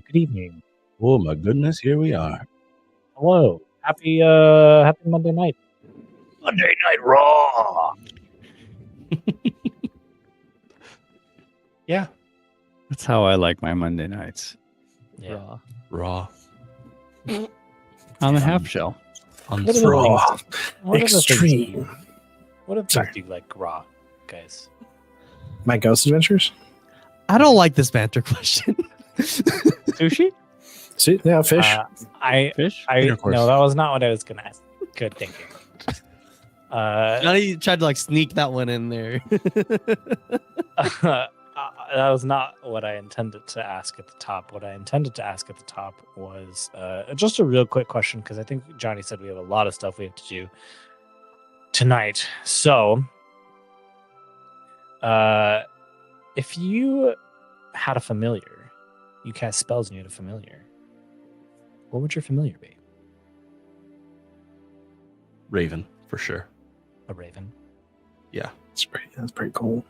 Good evening. Oh my goodness, here we are. Hello. Happy Monday night. Monday Night Raw. Yeah. That's how I like my Monday nights. Yeah. Raw. On the half shell. On What are the the raw. things- What are the things Extreme. What if Sorry. you do like raw, guys? My Ghost Adventures? I don't like this banter question. Sushi? See, yeah, fish. Fish? Intercourse. No, that was not what I was gonna ask. Good thinking. Johnny tried to like sneak that one in there. That was not what I intended to ask at the top. What I intended to ask at the top was just a real quick question, because I think Johnny said we have a lot of stuff we have to do tonight. So, if you had a familiar, you cast spells and you had a familiar, what would your familiar be? Raven, for sure. A raven? Yeah. That's pretty cool.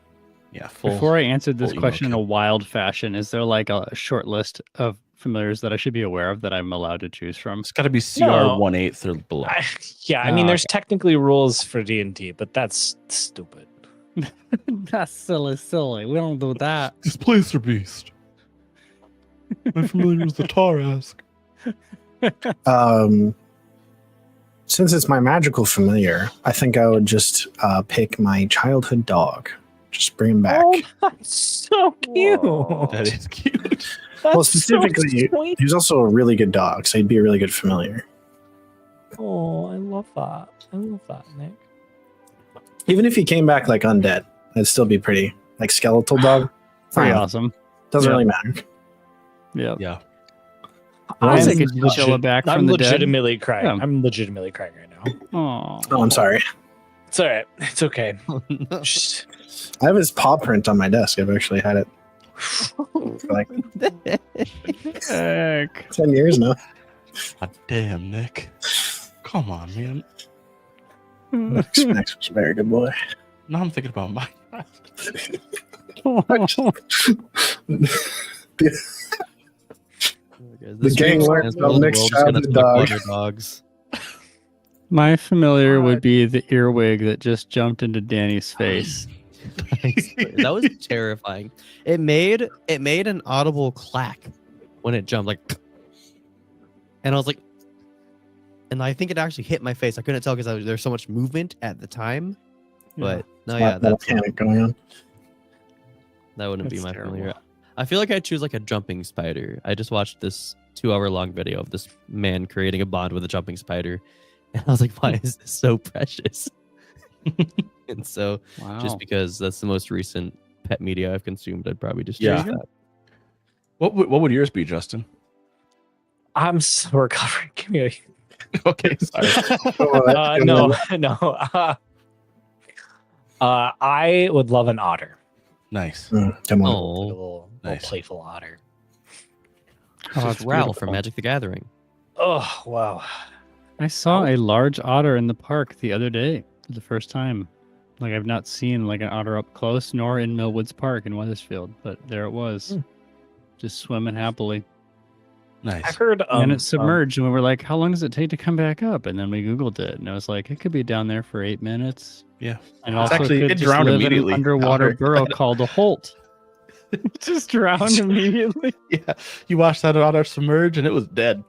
Yeah. Full. Before I answered this full question in a emo wild fashion, is there like a short list of familiars that I should be aware of that I'm allowed to choose from? It's got to be CR No. 1/8 or below. I mean, Oh, there's technically rules for D&D, but that's stupid. That's silly. We don't do that. Displacer Beast. My familiar is the Tarask. Since it's my magical familiar, I think I would just pick my childhood dog. Just bring him back. Oh, that's so cute. That is cute. Well, That's specifically, so sweet. He was also a really good dog, so he'd be a really good familiar. Oh, I love that. I love that, Nick. Even if he came back like undead, it'd still be pretty. Like skeletal dog. Pretty fine. awesome. Doesn't Yeah. really matter. Yep. Yeah. I'll I'm take a legit- chinchilla back I'm from the dead. legitimately crying. Yeah. I'm legitimately crying right now. Oh, Oh, I'm sorry. It's all right. It's okay. Just- I have his paw print on my desk. I've actually had it for like heck. 10 years now. God damn, Nick. Come on, man. Max was a very good boy. Now I'm thinking about my. The gang learned about Nick's childhood dog. Dogs. My familiar would be the earwig that just jumped into Danny's face. That was terrifying. It made an audible clack when it jumped, like, and I was like, and I think it actually hit my face. I couldn't tell because there's so much movement at the time. But no, yeah, That panic going on. that wouldn't be That's my terrible. familiar. I feel like I'd choose like a jumping spider. I just watched this 2-hour-long video of this man creating a bond with a jumping spider, and I was like, why is this so precious? And so, Wow. just because that's the most recent pet media I've consumed, I'd probably just Yeah. choose that. What would yours be, Justin? I'm still recovering. Give me a... Okay, sorry. no. I would love an otter. Nice. Come on. A Oh, little Nice. playful otter. Oh, just it's Ralph from beautiful. Magic the Gathering. Oh, wow. I saw a large otter in the park the other day for the first time. Like, I've not seen like an otter up close, nor in Millwoods Park in Wethersfield, but there it was, just swimming happily. Nice. I've heard And it submerged, and we were like, "How long does it take to come back up?" And then we Googled it, and I was like, "It could be down there for 8 minutes." Yeah. And It's also actually- could it just drowned live in an immediately. underwater Otter. burrow called a holt. Just drowned immediately. Yeah. You watched that otter submerge and it was dead.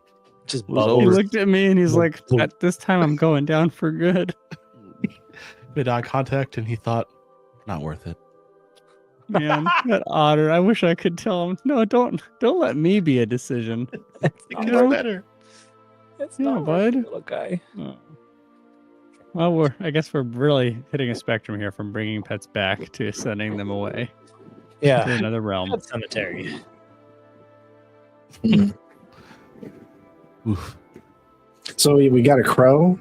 just was He over. bubbles. looked at me and he's like, Boom. "At this time, I'm going down for good." Made eye contact and he thought, not worth it. Man, that otter. I wish I could tell him, "No, don't let me be a decision." It not gets worth better. It's Yeah, not worth bud. it, little guy. Oh. Well, I guess we're really hitting a spectrum here from bringing pets back to sending them away to Yeah. another realm. Pet cemetery. Oof. So we got a crow.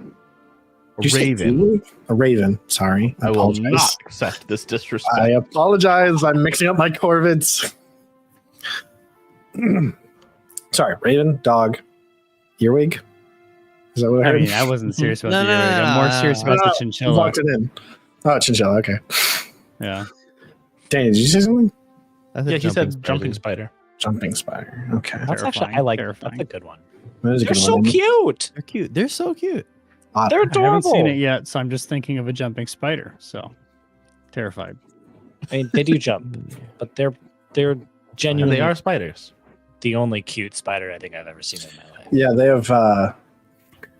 A Did you say raven. eagle? A raven. Sorry. I will apologize. not accept this disrespect. I apologize. I'm mixing up my corvids. Sorry. Raven, dog, earwig. Is that what I I heard? mean, I wasn't serious about No, the no, earwig. no, I'm no, more no, serious no. about the You chinchilla. walked it in. Oh, chinchilla. Okay. Yeah. Danny, did you say something? I said Yeah, he said spider. jumping spider. Jumping spider. Okay. That's actually I Terrifying, like. terrifying. That's a good one. That is a They're good so one. cute. They're cute. They're so cute. They're I adorable. haven't seen it yet, so I'm just thinking of a jumping spider. So terrified. I mean, they do jump, but they're And genuinely they are spiders. the only cute spider I think I've ever seen in my life. Yeah,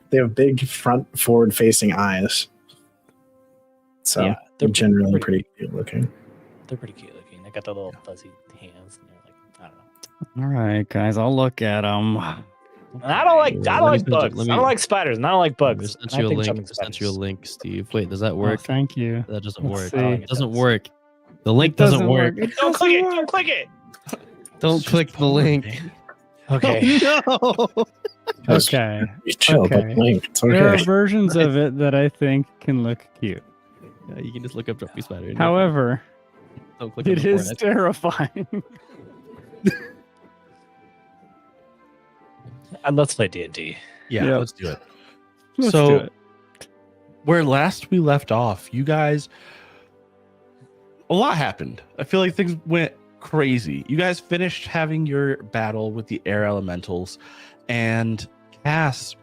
they have big front forward facing eyes. So Yeah, they're generally pretty- pretty cute looking. They're pretty cute looking. They got the little fuzzy hands. And they're like, I don't know. All right, guys, I'll look at them. And I don't like Let me send you- bugs. I don't like spiders, and I don't like I bugs. sent And you a I think link. jumping I sent you a spiders. link, Steve. Wait, does that Oh, work? thank you. That doesn't Let's work. see. It doesn't does. work. The link doesn't work. Don't click it. Don't click it. Don't click the link. Okay. No. Just Okay. chill, Okay. but Link, it's There are okay. versions of it that I think can look cute. Yeah, you can just look up Jumpy Spider. However, don't click on it the is Fortnite. terrifying. And let's play D&D. Yeah, Yep. let's do it. Let's So- do it. Where last we left off, you guys, a lot happened. I feel like things went crazy. You guys finished having your battle with the air elementals, and Cass,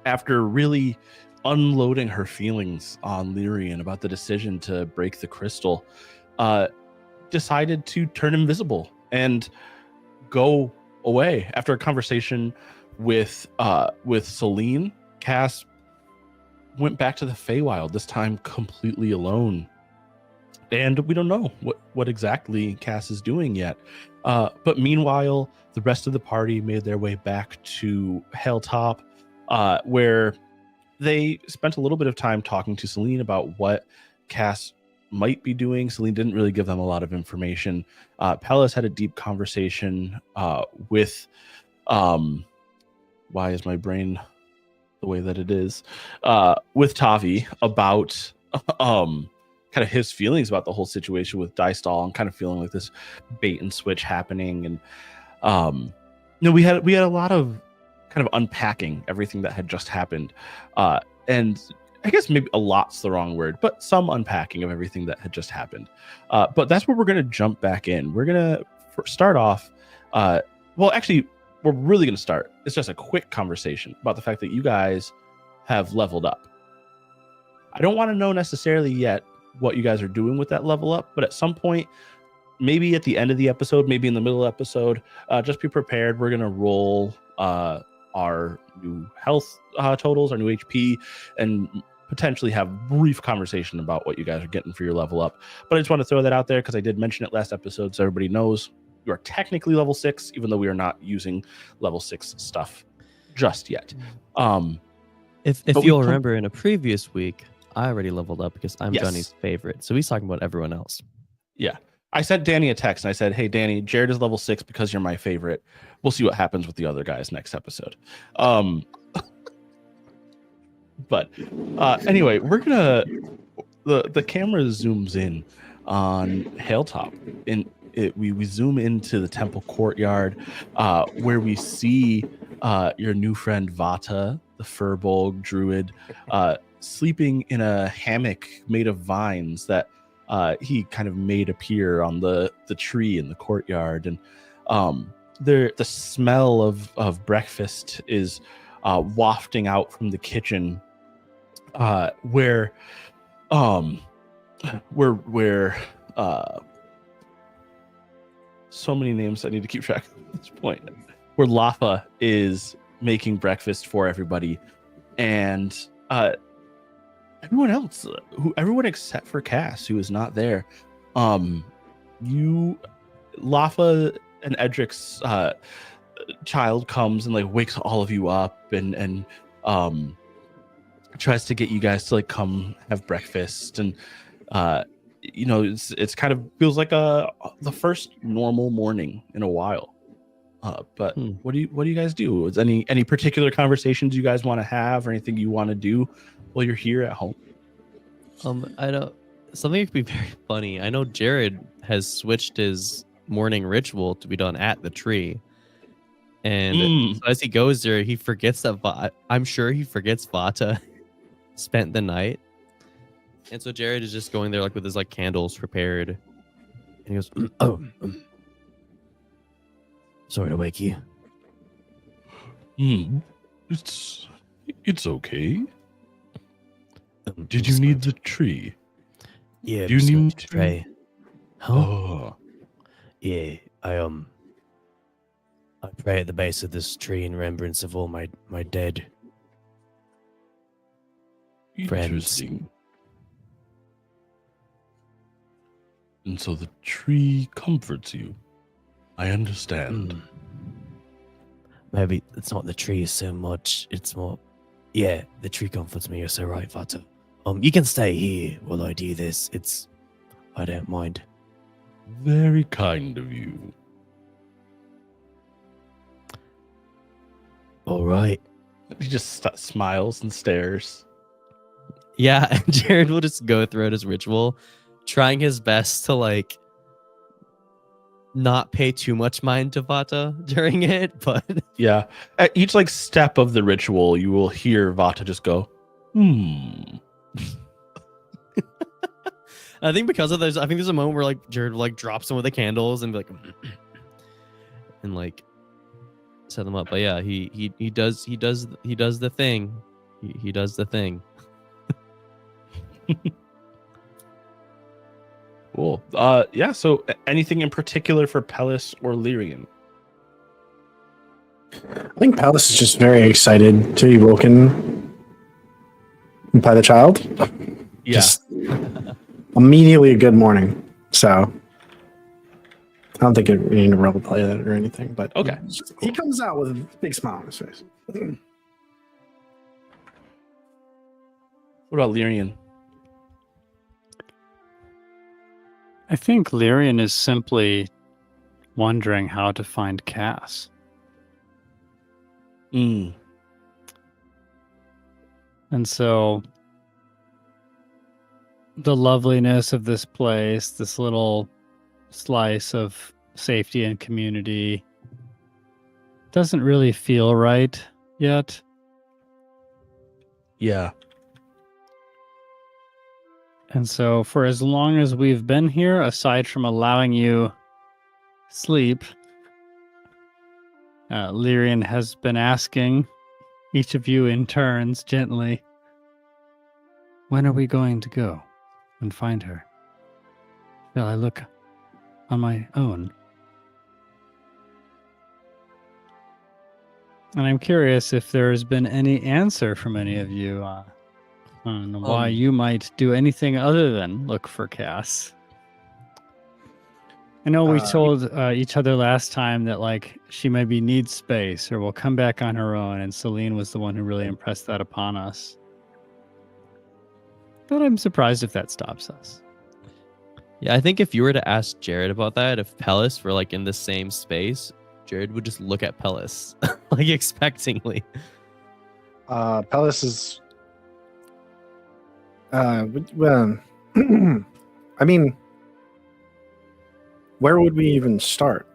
after really unloading her feelings on Lyrian about the decision to break the crystal, decided to turn invisible and go away. After a conversation with Celine, Cass went back to the Feywild, this time completely alone. And we don't know what exactly Cass is doing yet. But meanwhile, the rest of the party made their way back to Helltop, where they spent a little bit of time talking to Celine about what Cass might be doing. Celine didn't really give them a lot of information. Pellis had a deep conversation with why is my brain the way that it is, with Tavi about kind of his feelings about the whole situation with Dystall and kind of feeling like this bait and switch happening. And we had a lot of kind of unpacking everything that had just happened. And I guess maybe a lot's the wrong word, but some unpacking of everything that had just happened. But that's where we're going to jump back in. We're going to start off. Well, actually, we're really going to start. It's just a quick conversation about the fact that you guys have leveled up. I don't want to know necessarily yet what you guys are doing with that level up, but at some point, maybe at the end of the episode, maybe in the middle of the episode, just be prepared. We're going to roll our new health totals, our new HP, and potentially have brief conversation about what you guys are getting for your level up. But I just want to throw that out there because I did mention it last episode, so everybody knows you are technically level 6, even though we are not using level 6 stuff just yet. If But you'll we can- remember in a previous week, I already leveled up because I'm Yes. Johnny's favorite. So he's talking about everyone else. I sent Danny a text and I said, "Hey, Danny, Jared is level 6 because you're my favorite. We'll see what happens with the other guys next episode." But anyway, we're gonna the camera zooms in on Hilltop, and we zoom into the temple courtyard, where we see your new friend Vata, the Furbolg druid, sleeping in a hammock made of vines that he kind of made appear on the tree in the courtyard. And the smell of breakfast is wafting out from the kitchen, where so many names I need to keep track of at this point, where Lafa is making breakfast for everybody, and everyone else, everyone except for Cass, who is not there. Lafa and Edric's child comes and like wakes all of you up and tries to get you guys to like come have breakfast. And it's kind of feels like the first normal morning in a while. But what do you guys do? Is any particular conversations you guys want to have, or anything you want to do while you're here at home? I know something that could be very funny. I know Jared has switched his morning ritual to be done at the tree, and so as he goes there, he forgets that I'm sure he forgets Vata spent the night, and so Jared is just going there like with his like candles prepared, and he goes, Sorry to wake you. It's okay. Did I'm you need sorry. the tree? Yeah, Do you I'm sorry need to to- pray. Huh? Oh, Yeah, I pray at the base of this tree in remembrance of all my dead friends. interesting. And so the tree comforts you. I understand. Mm. Maybe it's not the tree so much. It's more, yeah, the tree comforts me. You're so right, Vata. You can stay here while I do this. I don't mind. Very kind of you. All right. He just smiles and stares. Yeah, and Jared will just go throughout his ritual, trying his best to like not pay too much mind to Vata during it, but Yeah. At each like step of the ritual, you will hear Vata just go, I think because of this, I think there's a moment where like Jared will like drop some of the candles and be like, and like set them up. But yeah, he does the thing. He does the thing. Cool. Yeah, so anything in particular for Pellis or Lyrian? I think Palace is just very excited to be woken by the child. Yeah. Just immediately a good morning. So I don't think we need to role play that or anything, but Okay. He comes out with a big smile on his face. What about Lyrian? I think Lyrian is simply wondering how to find Cass. Mm. And so the loveliness of this place, this little slice of safety and community, doesn't really feel right yet. Yeah. And so for as long as we've been here, aside from allowing you sleep, Lyrian has been asking each of you in turns gently, when are we going to go and find her? Shall I look on my own? And I'm curious if there's been any answer from any of you on why you might do anything other than look for Cass. I know we told each other last time that like she maybe needs space or will come back on her own, and Celine was the one who really impressed that upon us. But I'm surprised if that stops us. Yeah, I think if you were to ask Jared about that, if Pellis were like in the same space, Jared would just look at Pellis like expectingly. Palace is well, I mean, where would we even start?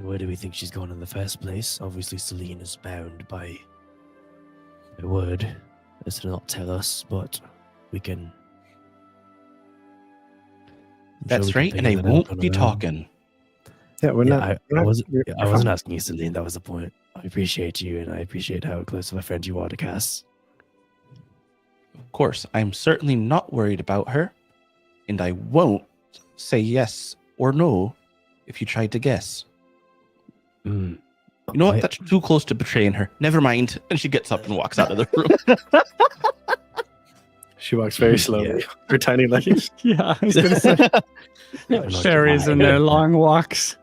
Where do we think she's going in the first place? Obviously, Celine is bound by a word as to not tell us, but we can. I'm sure we That's can right, and figure I that out won't on be our own. talking. Yeah, we're Yeah, not. I we're not- wasn't. we're- I we're wasn't fine. asking you, Celine. That was the point. I appreciate you, and I appreciate how close of a friend you are to Cass. Of course, I'm certainly not worried about her, and I won't say yes or no if you try to guess. Mm. You know what? I- That's too close to betraying her. Never mind. And she gets up and walks out of the room. She walks very slowly. Her tiny legs. Yeah, I was going to say Not fairies and their long walks.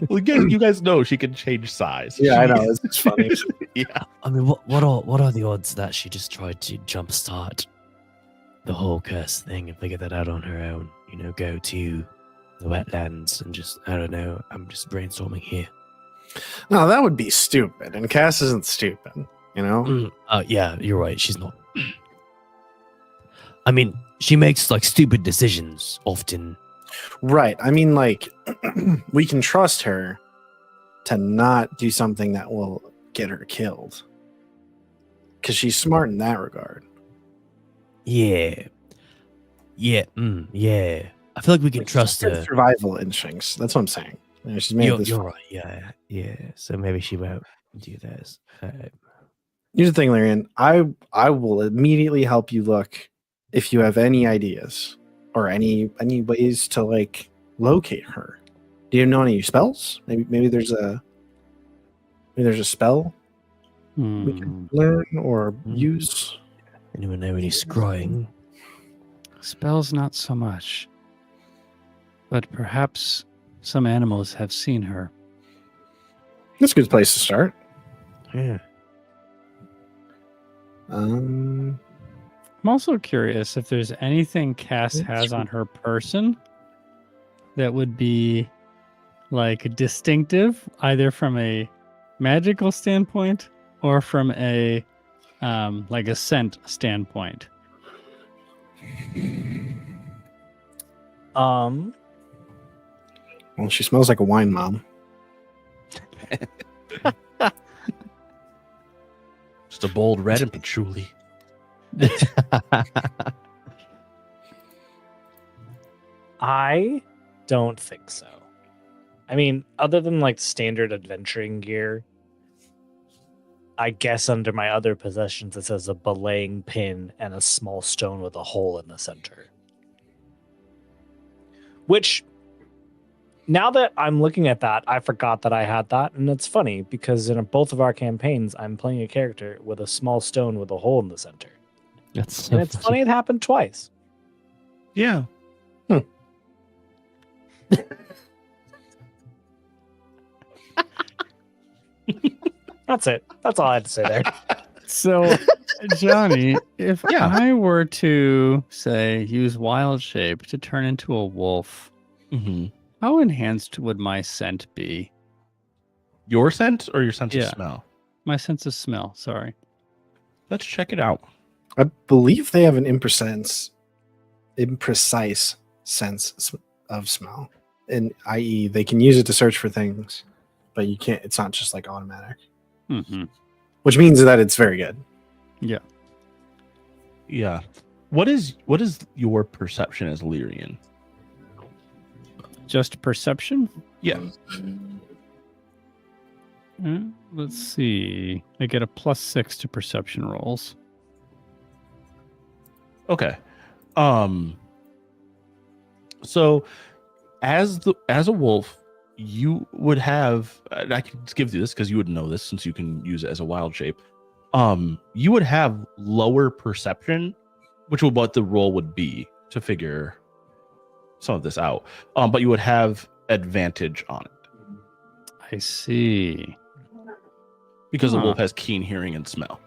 Well, again, you guys know she can change size. Yeah, I know. It's funny. Yeah. I mean, what are the odds that she just tried to jumpstart the whole curse thing and figure that out on her own? You know, go to the wetlands and just, I don't know, I'm just brainstorming here. No, that would be stupid. And Cass isn't stupid, you know? Yeah, you're right. She's not. I mean, she makes like stupid decisions often. Right. I mean, like, we can trust her to not do something that will get her killed. Because she's smart in that regard. Yeah. Yeah. Yeah. I feel like we can It's trust just her. survival instincts. That's what I'm saying. You know, she's made this. You're right. Yeah, yeah. So maybe she won't do this. Here's the thing, Lyrian. I will immediately help you look if you have any ideas or any ways to like locate her. Do you know any spells? Maybe there's a spell we can learn or use. Anyone know any scrying? Spells, not so much. But perhaps some animals have seen her. That's a good place to start. Yeah. Um, I'm also curious if there's anything Cass has on her person that would be like distinctive, either from a magical standpoint or from a like a scent standpoint. well, she smells like a wine, Mom. Just a bold red and patchouli. I don't think so. I mean, other than like standard adventuring gear, I guess under my other possessions it says a belaying pin and a small stone with a hole in the center. Which, now that I'm looking at that, I forgot that I had that, and it's funny because in both of our campaigns, I'm playing a character with a small stone with a hole in the center. That's so And it's funny it happened twice. Yeah. That's it. That's all I had to say there. So, Johnny, if Yeah. I were to say use wild shape to turn into a wolf, Mm-hmm. how enhanced would my scent be? Your scent or your sense Yeah. of smell? My sense of smell, sorry. Let's check it out. I believe they have an imprecise sense of smell, and i.e., they can use it to search for things, but you can't. It's not just like automatic, Mm-hmm. which means that it's very good. Yeah. Yeah. What is your perception as Lyrian? Just perception? Yeah. Let's see. I get a +6 to perception rolls. Okay. So as a wolf, you would have, and I can just give you this because you would know this since you can use it as a wild shape. You would have lower perception, which would what the roll would be to figure some of this out. But you would have advantage on it I see. because the Huh. wolf has keen hearing and smell.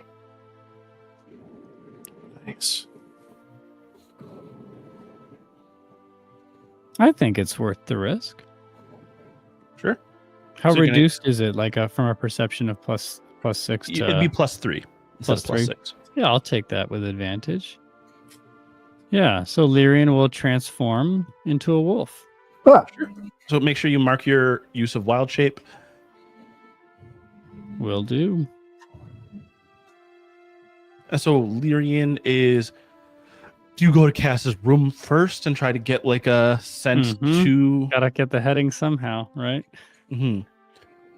Nice. I think it's worth the risk. Sure. How So you can- reduced is it? Like from a perception of +6 to... It'd be +3 instead of +3. +6. Yeah, I'll take that with advantage. Yeah, so Lyrian will transform into a wolf. Ah, So make sure you mark your use of wild shape. Will do. And so Lyrian is. Do you go to Cass's room first and try to get like a sense Mhm. to? Gotta get the heading somehow, right? Mhm.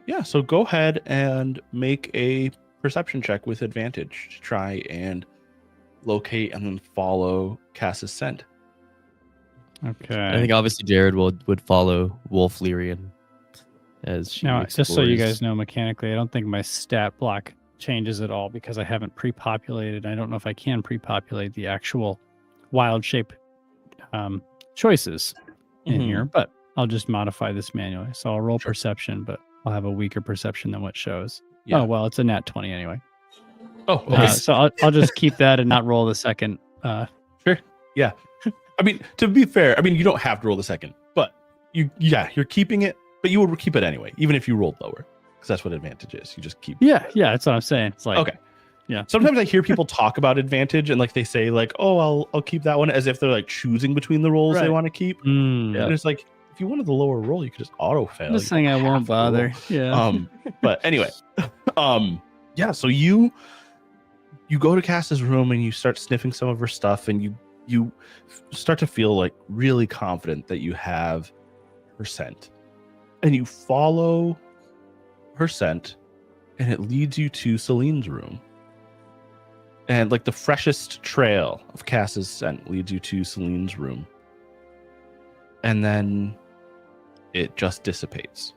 Yeah. So go ahead and make a perception check with advantage to try and locate and then follow Cass's scent. Okay. I think obviously Jared would follow Wolf Lyrian as she Now, just so you explores. guys know, mechanically, I don't think my stat block changes at all because I haven't pre-populated. I don't know if I can pre-populate the actual wild shape choices in Mhm. here, but I'll just modify this manually. So I'll roll Sure. perception, but I'll have a weaker perception than what shows. Yeah. Oh, well, it's a nat 20 anyway. Oh, okay. So I'll just keep that and not roll the second. Yeah. I mean, to be fair, I mean, you don't have to roll the second, but you're keeping it, but you would keep it anyway, even if you rolled lower, because that's what advantage is. You just keep. Yeah, that's what I'm saying. It's like, Okay. yeah. Sometimes I hear people talk about advantage and like they say like, "Oh, I'll keep that one," as if they're like choosing between the rolls they Right. want to keep. Mm, And it's like, if you wanted the lower roll, you could just auto fail. I'm just You saying I don't won't have to roll. bother. Yeah. But anyway, yeah. So you go to Cass's room and you start sniffing some of her stuff, and you you start to feel like really confident that you have her scent, and you follow her scent, and it leads you to Celine's room. And like the freshest trail of Cass's scent leads you to Celine's room, and then it just dissipates.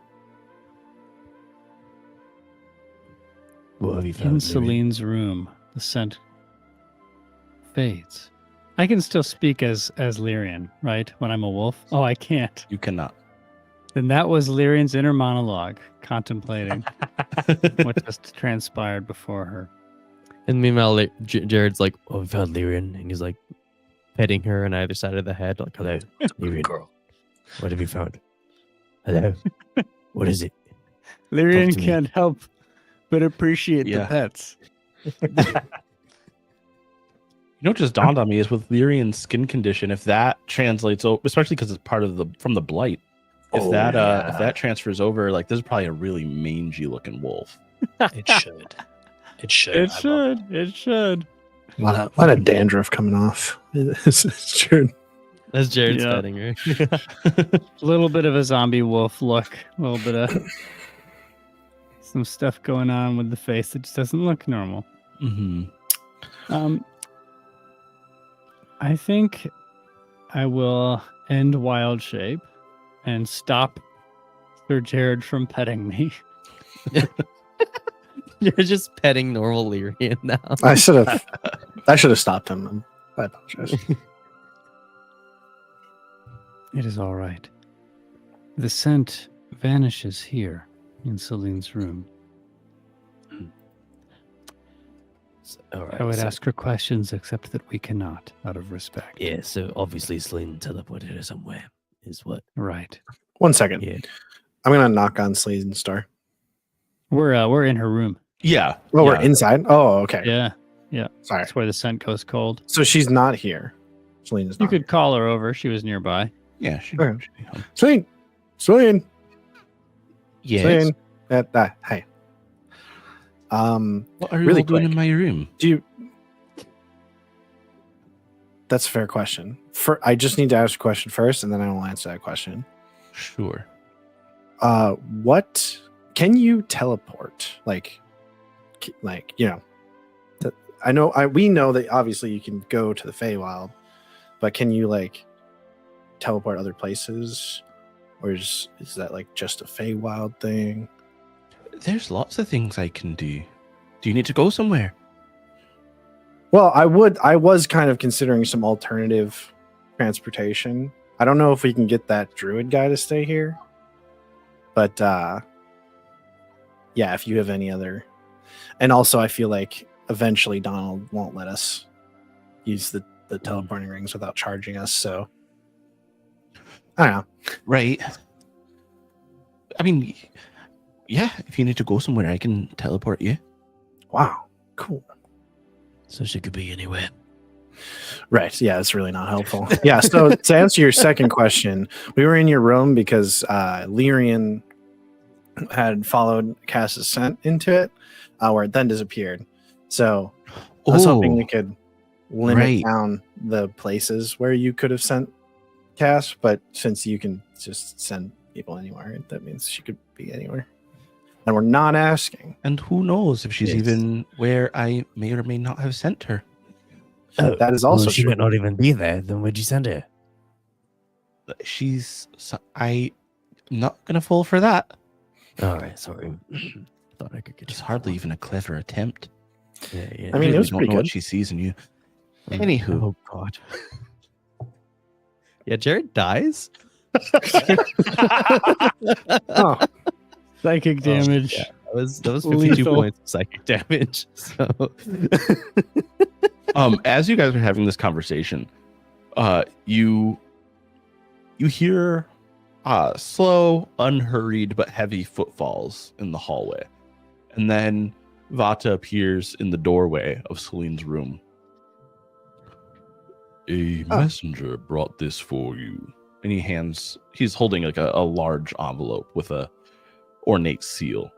What have you In found, Lyrian? Celine's room, the scent fades. I can still speak as Lyrian, right? When I'm a wolf. Oh, I can't. You cannot. Then that was Lyrian's inner monologue, contemplating what just transpired before her. And meanwhile, Jared's like, "Oh, we found Lyrian," and he's like petting her on either side of the head, like, "Hello, Lyrian. Girl. What have you found? Hello, what is it?" Lyrian to me. can't help but appreciate Yeah. the pets. You know what just dawned on me is with Lyrian's skin condition, if that translates, especially because it's part of from the blight, if that transfers over, like this is probably a really mangy looking wolf. It should. It should. It I love should. It should. A lot of dandruff coming off. It's true. That's Jared's Yeah. petting her. A little bit of a zombie wolf look. A little bit of some stuff going on with the face that just doesn't look normal. Mm-hmm. I think I will end wild shape and stop Sir Jared from petting me. You're just petting normal Lyrian now. I should have stopped him. I apologize. It is all right. The scent vanishes here in Celine's room. All right. I would so- ask her questions, except that we cannot, out of respect. Yeah, so obviously Celine teleported her somewhere, is what. Right. 1 second. Yeah. I'm gonna knock on Sleazen's door. We're in her room. Yeah. Oh, we're yeah. inside. Oh, okay. Yeah. Sorry. That's where the scent goes cold. So she's not here. Celine is You not. could call her over. She was nearby. Yeah. She, Okay. should be home. Celine. Celine. Yes. Celine. Hey. What are you Really all doing quick. in my room? Do you? That's a fair question. I just need to ask a question first, and then I will answer that question. Sure. What can you teleport? Like I know we know that obviously you can go to the Feywild, but can you like teleport other places, or is that like just a Feywild thing? There's lots of things I can do. Do you need to go somewhere? Well, I was kind of considering some alternative transportation. I don't know if we can get that druid guy to stay here, but yeah, if you have any other, and also I feel like eventually Donald won't let us use the teleporting rings without charging us. So I don't know. Right. I mean, yeah, if you need to go somewhere, I can teleport you. Wow, cool. So she could be anywhere. Right. Yeah, it's really not helpful. Yeah. So to answer your second question, we were in your room because Lyrian had followed Cass's scent into it, where it then disappeared. So I was hoping we could limit right. down the places where you could have sent Cass, but since you can just send people anywhere, that means she could be anywhere. And we're not asking. And who knows if she's Yes. even where I may or may not have sent her. That is also she true. might not even be there. Then where'd you send her? I'm not gonna fall for that. All right, sorry. Thought I could get It's you hardly that even a clever attempt. one. Yeah. I mean, it Really was don't pretty know what good. she sees in you. Anywho. Oh God. Yeah, Jared dies. Oh, Psychic damage. Yeah, that was 52 Lethal. points of psychic damage. So As you guys are having this conversation, you hear slow, unhurried but heavy footfalls in the hallway, and then Vata appears in the doorway of Celine's room. A messenger brought this for you, and he's holding like a large envelope with a ornate seal.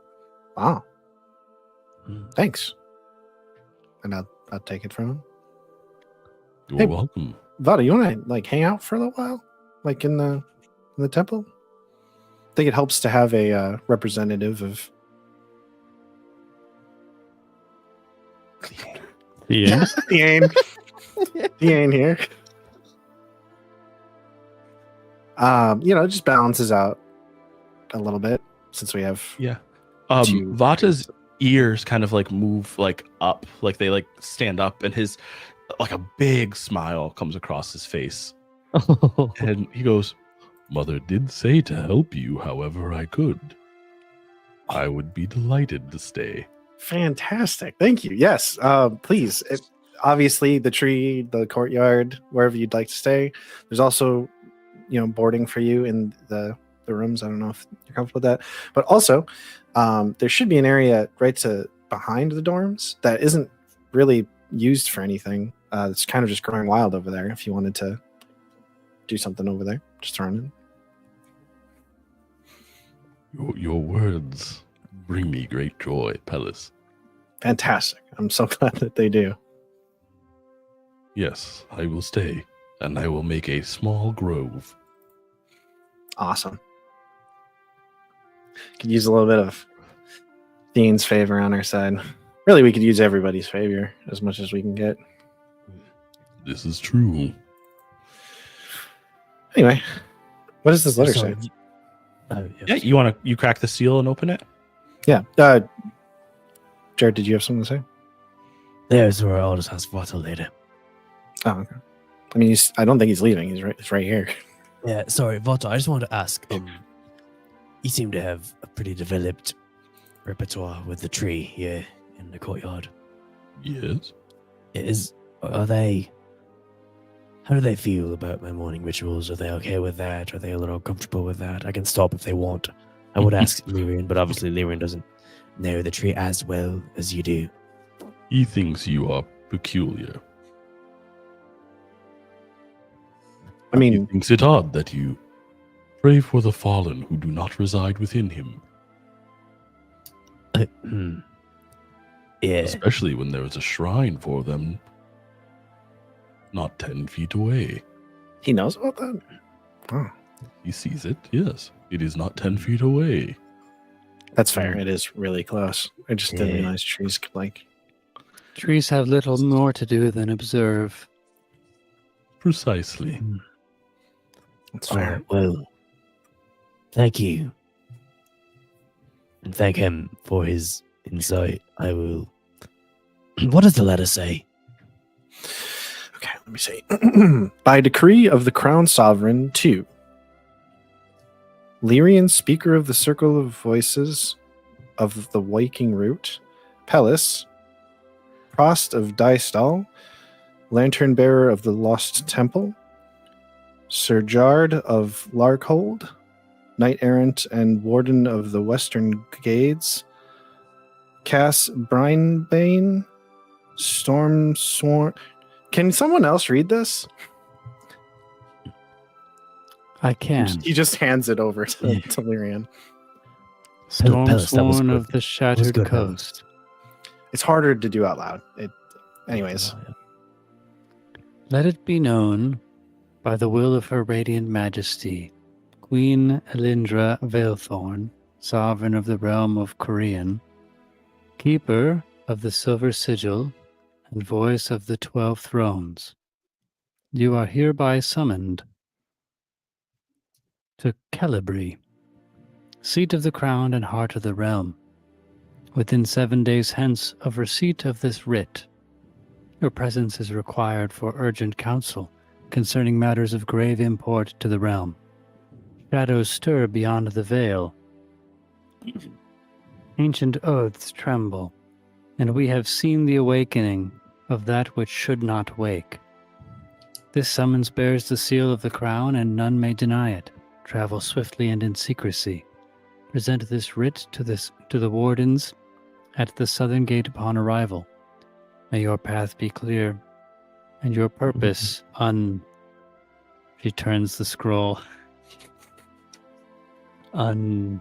wow. Hmm. Thanks. And I'll take it from him. You're Hey. welcome. Vada, you want to like hang out for a little while, like in the temple? I think it helps to have a representative of. Yeah. He ain't here. Just balances out a little bit since we have. Yeah. Two Vata's ears kind of like move like up, like they like stand up, and his like a big smile comes across his face. And he goes, "Mother did say to help you however I could. I would be delighted to stay." Fantastic. Thank you. Yes. Please. Obviously, the tree, the courtyard, wherever you'd like to stay. There's also, boarding for you in the rooms. I don't know if you're comfortable with that. But also, there should be an area right behind the dorms that isn't really used for anything. It's kind of just growing wild over there. If you wanted to do something over there, just throwing in. Your words bring me great joy, Pellis. Fantastic. I'm so glad that they do. Yes, I will stay, and I will make a small grove. Awesome. Could use a little bit of Dean's favor on our side. Really, we could use everybody's favor as much as we can get. This is true. Anyway, what does this letter Sorry. say? Yeah, you crack the seal and open it? Yeah. Jared, did you have something to say? There's where I'll just ask Vata later. Oh, okay. I mean, I don't think he's leaving. He's right here. Yeah, sorry, Vata, I just wanted to ask. You seem to have a pretty developed repertoire with the tree here in the courtyard. Yes. How do they feel about my morning rituals? Are they okay with that? Are they a little comfortable with that? I can stop if they want. I would ask Lyrian, but obviously Lyrian doesn't know the tree as well as you do. He thinks you are peculiar. I He mean, thinks it odd that you pray for the fallen who do not reside within him, Yeah. especially when there is a shrine for them not 10 feet away. he knows about that. Oh, He sees it, yes. It is not 10 feet away. that's fair. It is really close. I just didn't Yeah. realize trees could like. Trees have little more to do than observe. Precisely. That's fair. Well, thank you. And thank him for his insight. I will. What does the letter say? Okay, let me see. By decree of the Crown Sovereign, 2. Lyrian, Speaker of the Circle of Voices of the Waking Root, Pellis, Prost of Dystall, Lantern Bearer of the Lost Temple, Sir Jard of Larkhold, Knight Errant and Warden of the Western Gades, Cass Brinebane, Storm Sworn. Can someone else read this? I can. He just hands it over to Lyrian. Storm Pellis, that was Sworn good. of the Shattered good, Coast. It's harder to do out loud. Anyways, Let it be known, by the will of Her Radiant Majesty, Queen Elindra Veilthorn, Sovereign of the Realm of Korean, Keeper of the Silver Sigil, and Voice of the 12 Thrones, you are hereby summoned to Calibri, seat of the crown and heart of the realm. Within 7 days hence of receipt of this writ, your presence is required for urgent counsel concerning matters of grave import to the realm. Shadows stir beyond the veil. Ancient oaths tremble, and we have seen the awakening of that which should not wake. This summons bears the seal of the crown, and none may deny it. Travel swiftly and in secrecy. Present this writ to the wardens at the southern gate upon arrival. May your path be clear, and your purpose She turns the scroll. It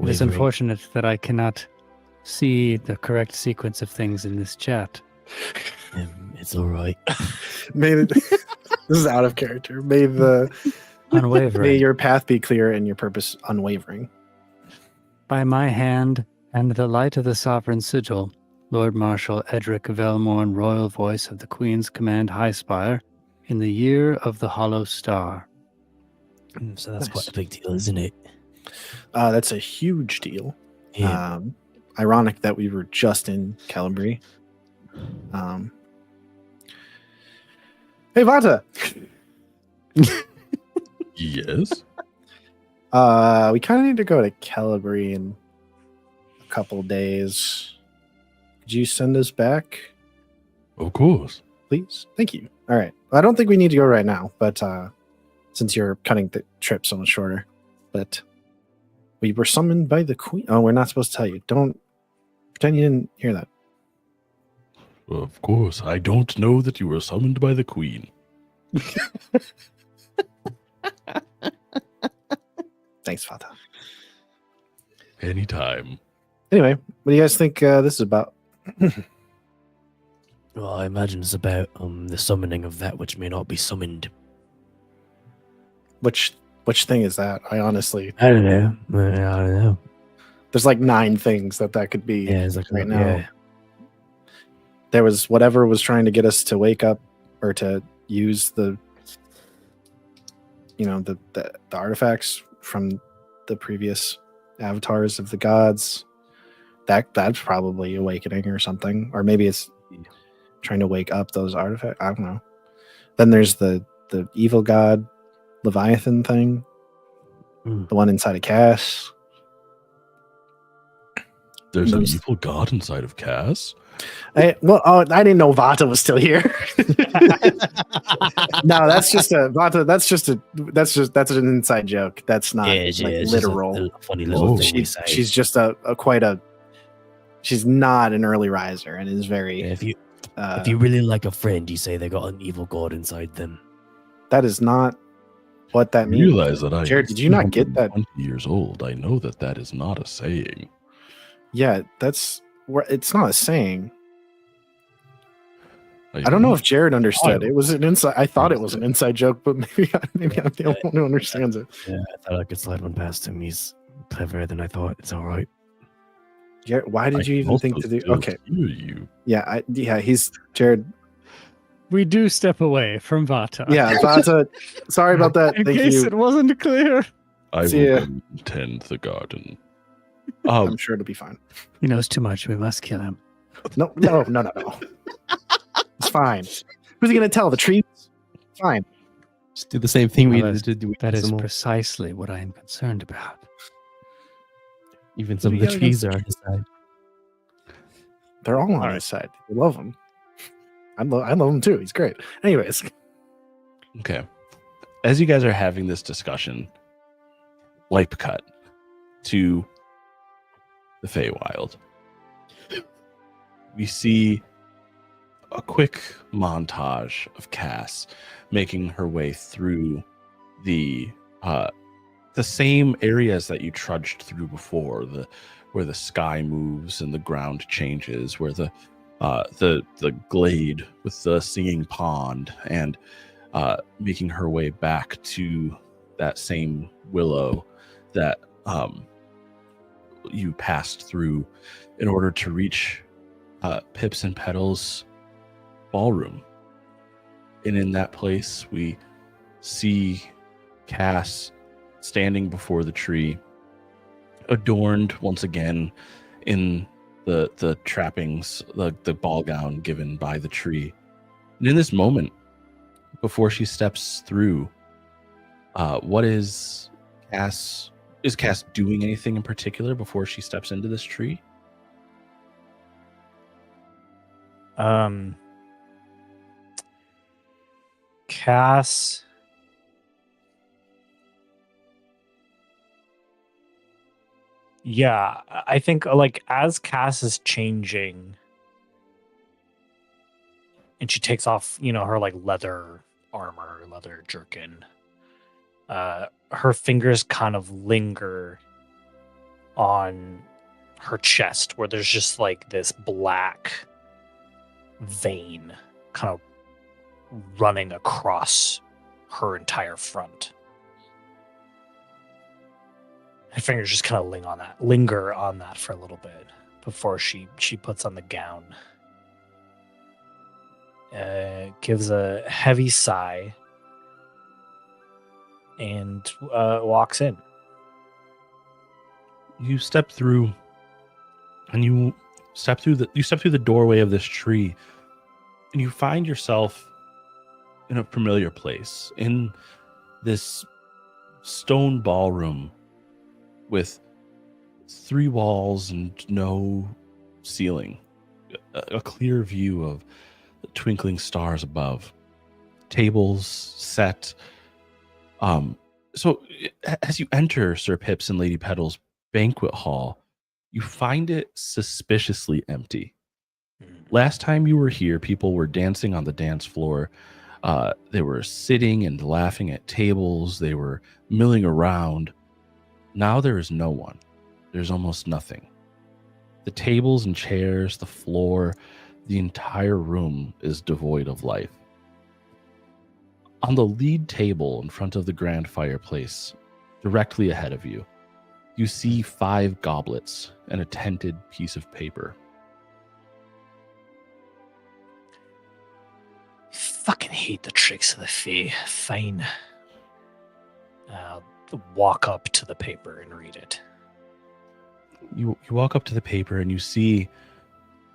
is Wavering. unfortunate that I cannot see the correct sequence of things in this chat. It's all right. May this is out of character. May Unwavering. your path be clear and your purpose unwavering. By my hand and the light of the sovereign sigil, Lord Marshal Edric Velmorn, royal voice of the Queen's Command High Spire, in the year of the Hollow Star. So that's Nice. quite a big deal, isn't it? That's a huge deal. Yeah. Ironic that we were just in Calibri. Hey, Vata. Yes. We kind of need to go to Calibri in a couple days. Could you send us back, Of course. please? Thank you. All right. I don't think we need to go right now, but since you're cutting the trip so much shorter, but we were summoned by the Queen. Oh, we're not supposed to tell you. Don't pretend you didn't hear that. Of course. I don't know that you were summoned by the Queen. Thanks, Vata. Anytime. Anyway, what do you guys think this is about? Well, I imagine it's about the summoning of that which may not be summoned. Which thing is that? I honestly, I don't know. I don't know. there's like 9 things that could be Yeah, it's like right now. Yeah. There was whatever was trying to get us to wake up or to use the artifacts from the previous avatars of the gods. That's probably awakening or something, or maybe it's trying to wake up those artifacts. I don't know. Then there's the evil god Leviathan thing, the one inside of Cass. There's an Those- evil god inside of Cass. I didn't know Vata was still here. No, that's an inside joke. That's not literal. Just a funny little Oh. thing we say. She's just she's not an early riser and is very Yeah, if you really like a friend, you say they got an evil god inside them. that is not what that I means. realize that I Jared, did you not get that? 20 years old. I know that is not a saying. Yeah, it's not a saying. I don't know if Jared understood. It was an inside. I thought it was an inside joke, but maybe I'm the only one who understands it. Yeah, I thought I could slide one past him. He's cleverer than I thought. It's all right. Jared, why did you even think to do? Okay, You. yeah, he's Jared. We do step away from Vata. Yeah, Vata. Sorry about that. In Thank case you. it wasn't clear. I See ya. will go tend the garden. I'm sure it'll be fine. He knows too much. We must kill him. No. It's fine. Who's he gonna tell? The trees? Fine. Just do the same thing we Well, did. That is Decimal. precisely what I am concerned about. Even some of We the gotta trees go- are on his side. They're all on All his side. I love him. I love him too. He's great. Anyways, Okay. As you guys are having this discussion, wipe cut to the Feywild. We see a quick montage of Cass making her way through the same areas that you trudged through before, where the sky moves and the ground changes, where the glade with the singing pond, and making her way back to that same willow that you passed through in order to reach Pips and Petals ballroom. And in that place, we see Cass standing before the tree, adorned once again in the trappings, the ball gown given by the tree. And in this moment, before she steps through, what is Cass? Is Cass doing anything in particular before she steps into this tree? Cass. Yeah, I think like as Cass is changing and she takes off, her like leather armor, leather jerkin, her fingers kind of linger on her chest where there's just like this black vein kind of running across her entire front. Her fingers just kind of linger on that for a little bit before she puts on the gown. Gives a heavy sigh and walks in. You step through, and you step through the doorway of this tree, and you find yourself in a familiar place, in this stone ballroom with 3 walls and no ceiling, a clear view of the twinkling stars above, tables set. So as you enter Sir Pips and Lady Petal's banquet hall, you find it suspiciously empty. Last time you were here, people were dancing on the dance floor. They were sitting and laughing at tables. They were milling around. Now there is no one. There's almost nothing. The tables and chairs, the floor, the entire room is devoid of life. On the lead table in front of the grand fireplace, directly ahead of you, you see 5 goblets and a tented piece of paper. Fucking hate the tricks of the Fae. Fine. I'll walk up to the paper and read it. You walk up to the paper and you see,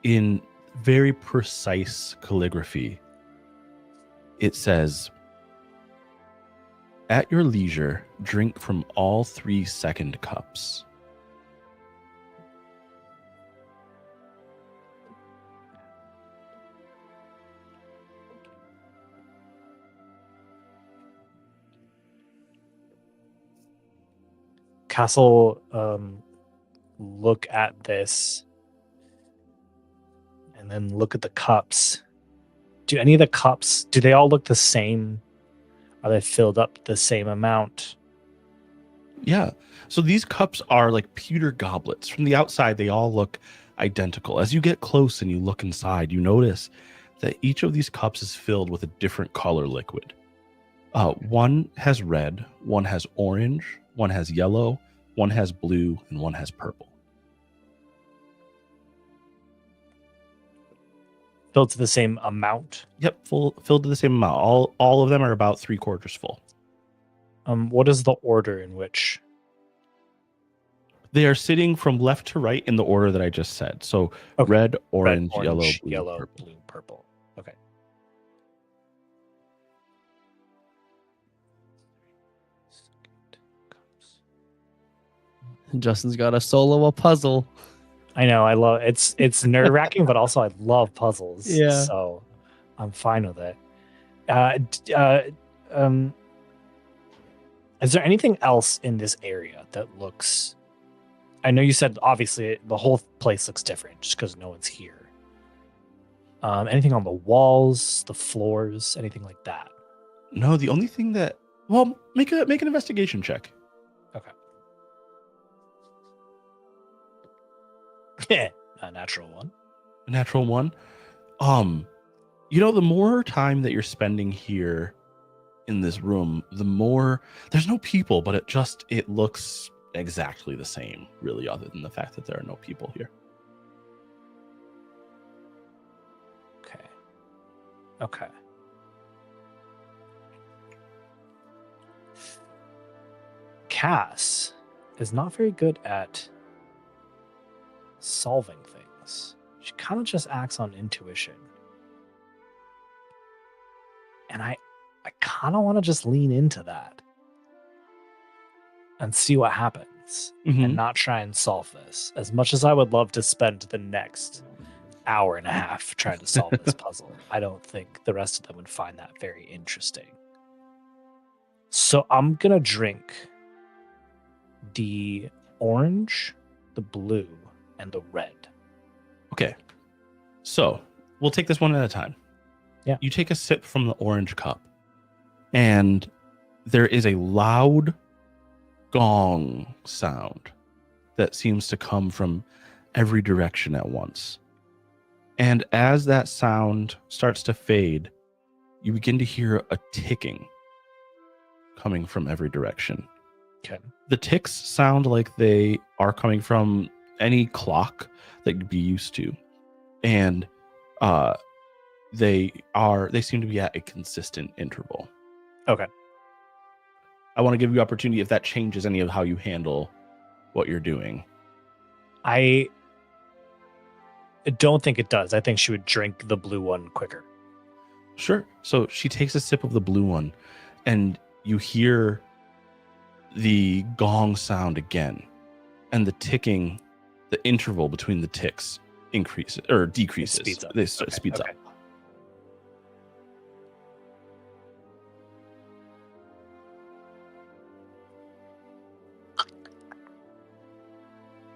in very precise calligraphy, it says, "At your leisure, drink from all 3 second cups." Castle look at this and then look at the cups. Do any of the cups, do they all look the same? Are they filled up the same amount? Yeah. So these cups are like pewter goblets. From the outside, they all look identical. As you get close and you look inside, you notice that each of these cups is filled with a different color liquid. One has red, one has orange, one has yellow, one has blue, and one has purple. Filled to the same amount? Yep, filled to the same amount. All of them are about 3/4 full. What is the order in which? They are sitting from left to right in the order that I just said. So Okay. red, orange, Red, yellow, orange, blue, yellow, purple. blue, purple. Okay. Justin's got a solo a puzzle. I know. I love it's nerve wracking, but also I love puzzles. Yeah. So I'm fine with it. Is there anything else in this area that looks? I know you said obviously the whole place looks different just because no one's here. Anything on the walls, the floors, anything like that? No, the only thing that, well, make an investigation check. Okay. Yeah, a natural one. A natural one. The more time that you're spending here in this room, the more there's no people, but it looks exactly the same, really, other than the fact that there are no people here. Okay. Cass is not very good at solving things. She kind of just acts on intuition. And I kind of want to just lean into that and see what happens and not try and solve this. As much as I would love to spend the next hour and a half trying to solve this puzzle, I don't think the rest of them would find that very interesting. So I'm going to drink the orange, the blue, and the red. Okay. So we'll take this one at a time. Yeah. You take a sip from the orange cup, and there is a loud gong sound that seems to come from every direction at once. And as that sound starts to fade, you begin to hear a ticking coming from every direction. Okay. The ticks sound like they are coming from any clock that you'd be used to. And they seem to be at a consistent interval. Okay. I want to give you opportunity if that changes any of how you handle what you're doing. I don't think it does. I think she would drink the blue one quicker. Sure. So she takes a sip of the blue one, and you hear the gong sound again, and the ticking, the interval between the ticks increases or decreases. It speeds up. It speeds Okay. up.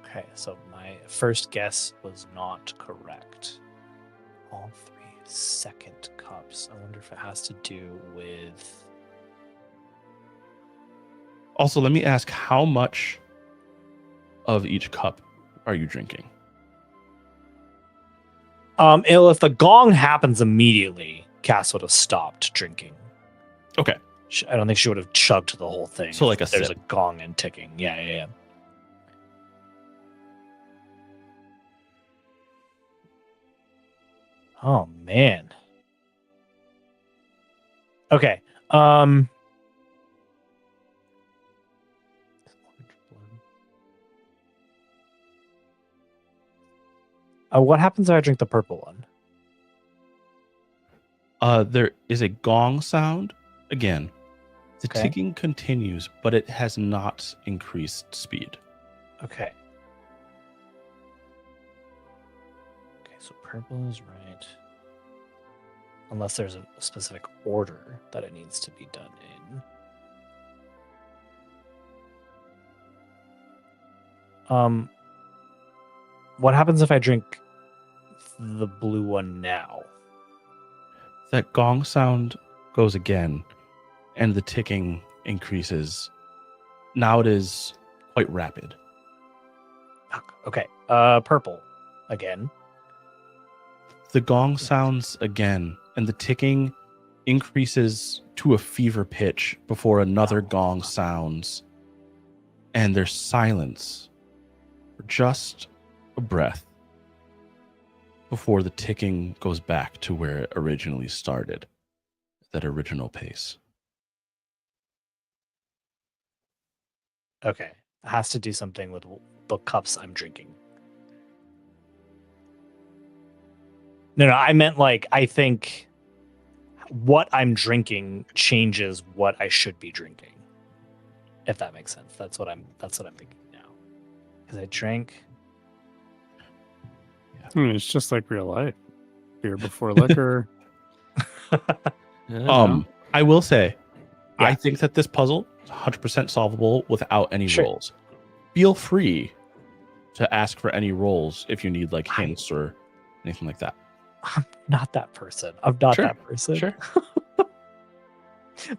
Okay, so my first guess was not correct. All 3 second cups. I wonder if it has to do with. Also, let me ask, how much of each cup are you drinking? If the gong happens immediately, Cass would have stopped drinking. Okay. I don't think she would have chugged the whole thing. So like if a there's sip. a gong and ticking. Yeah. Oh man. Okay. What happens if I drink the purple one? There is a gong sound again. The Okay. ticking continues, but it has not increased speed. Okay. Okay, so purple is right. Unless there's a specific order that it needs to be done in. What happens if I drink the blue one now? That gong sound goes again, and the ticking increases. Now it is quite rapid. Fuck. Okay. Purple again. The gong sounds again, and the ticking increases to a fever pitch before another gong sounds, and there's silence for just a breath before the ticking goes back to where it originally started, that original pace. Okay. It has to do something with the cups I'm drinking. No, I meant like I think what I'm drinking changes what I should be drinking. If that makes sense. That's what I'm thinking now. Because I drank. I mean, it's just like real life. Beer before liquor. I will say, Yeah. I think that this puzzle is 100% solvable without any Sure. rolls. Feel free to ask for any rolls if you need like hints or anything like that. I'm not that person. I'm not Sure. that person. Sure.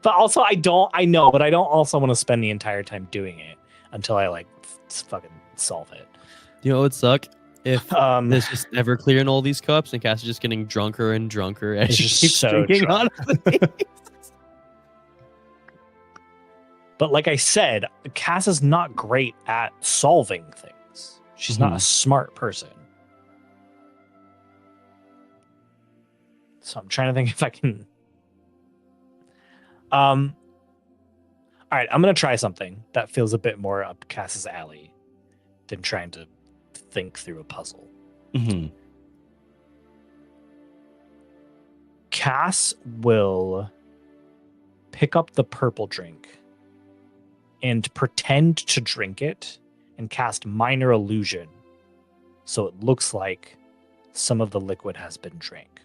But also I know, but I don't also want to spend the entire time doing it until I like fucking solve it. You know what would suck? If This there's just never clearing all these cups and Cass is just getting drunker and drunker as It's she just keeps so drinking drunk. honestly. But like I said, Cass is not great at solving things. She's not a smart person. So I'm trying to think if I can. All right, I'm gonna try something that feels a bit more up Cass's alley than trying to think through a puzzle. Mm-hmm. Cass will pick up the purple drink and pretend to drink it and cast minor illusion so it looks like some of the liquid has been drank.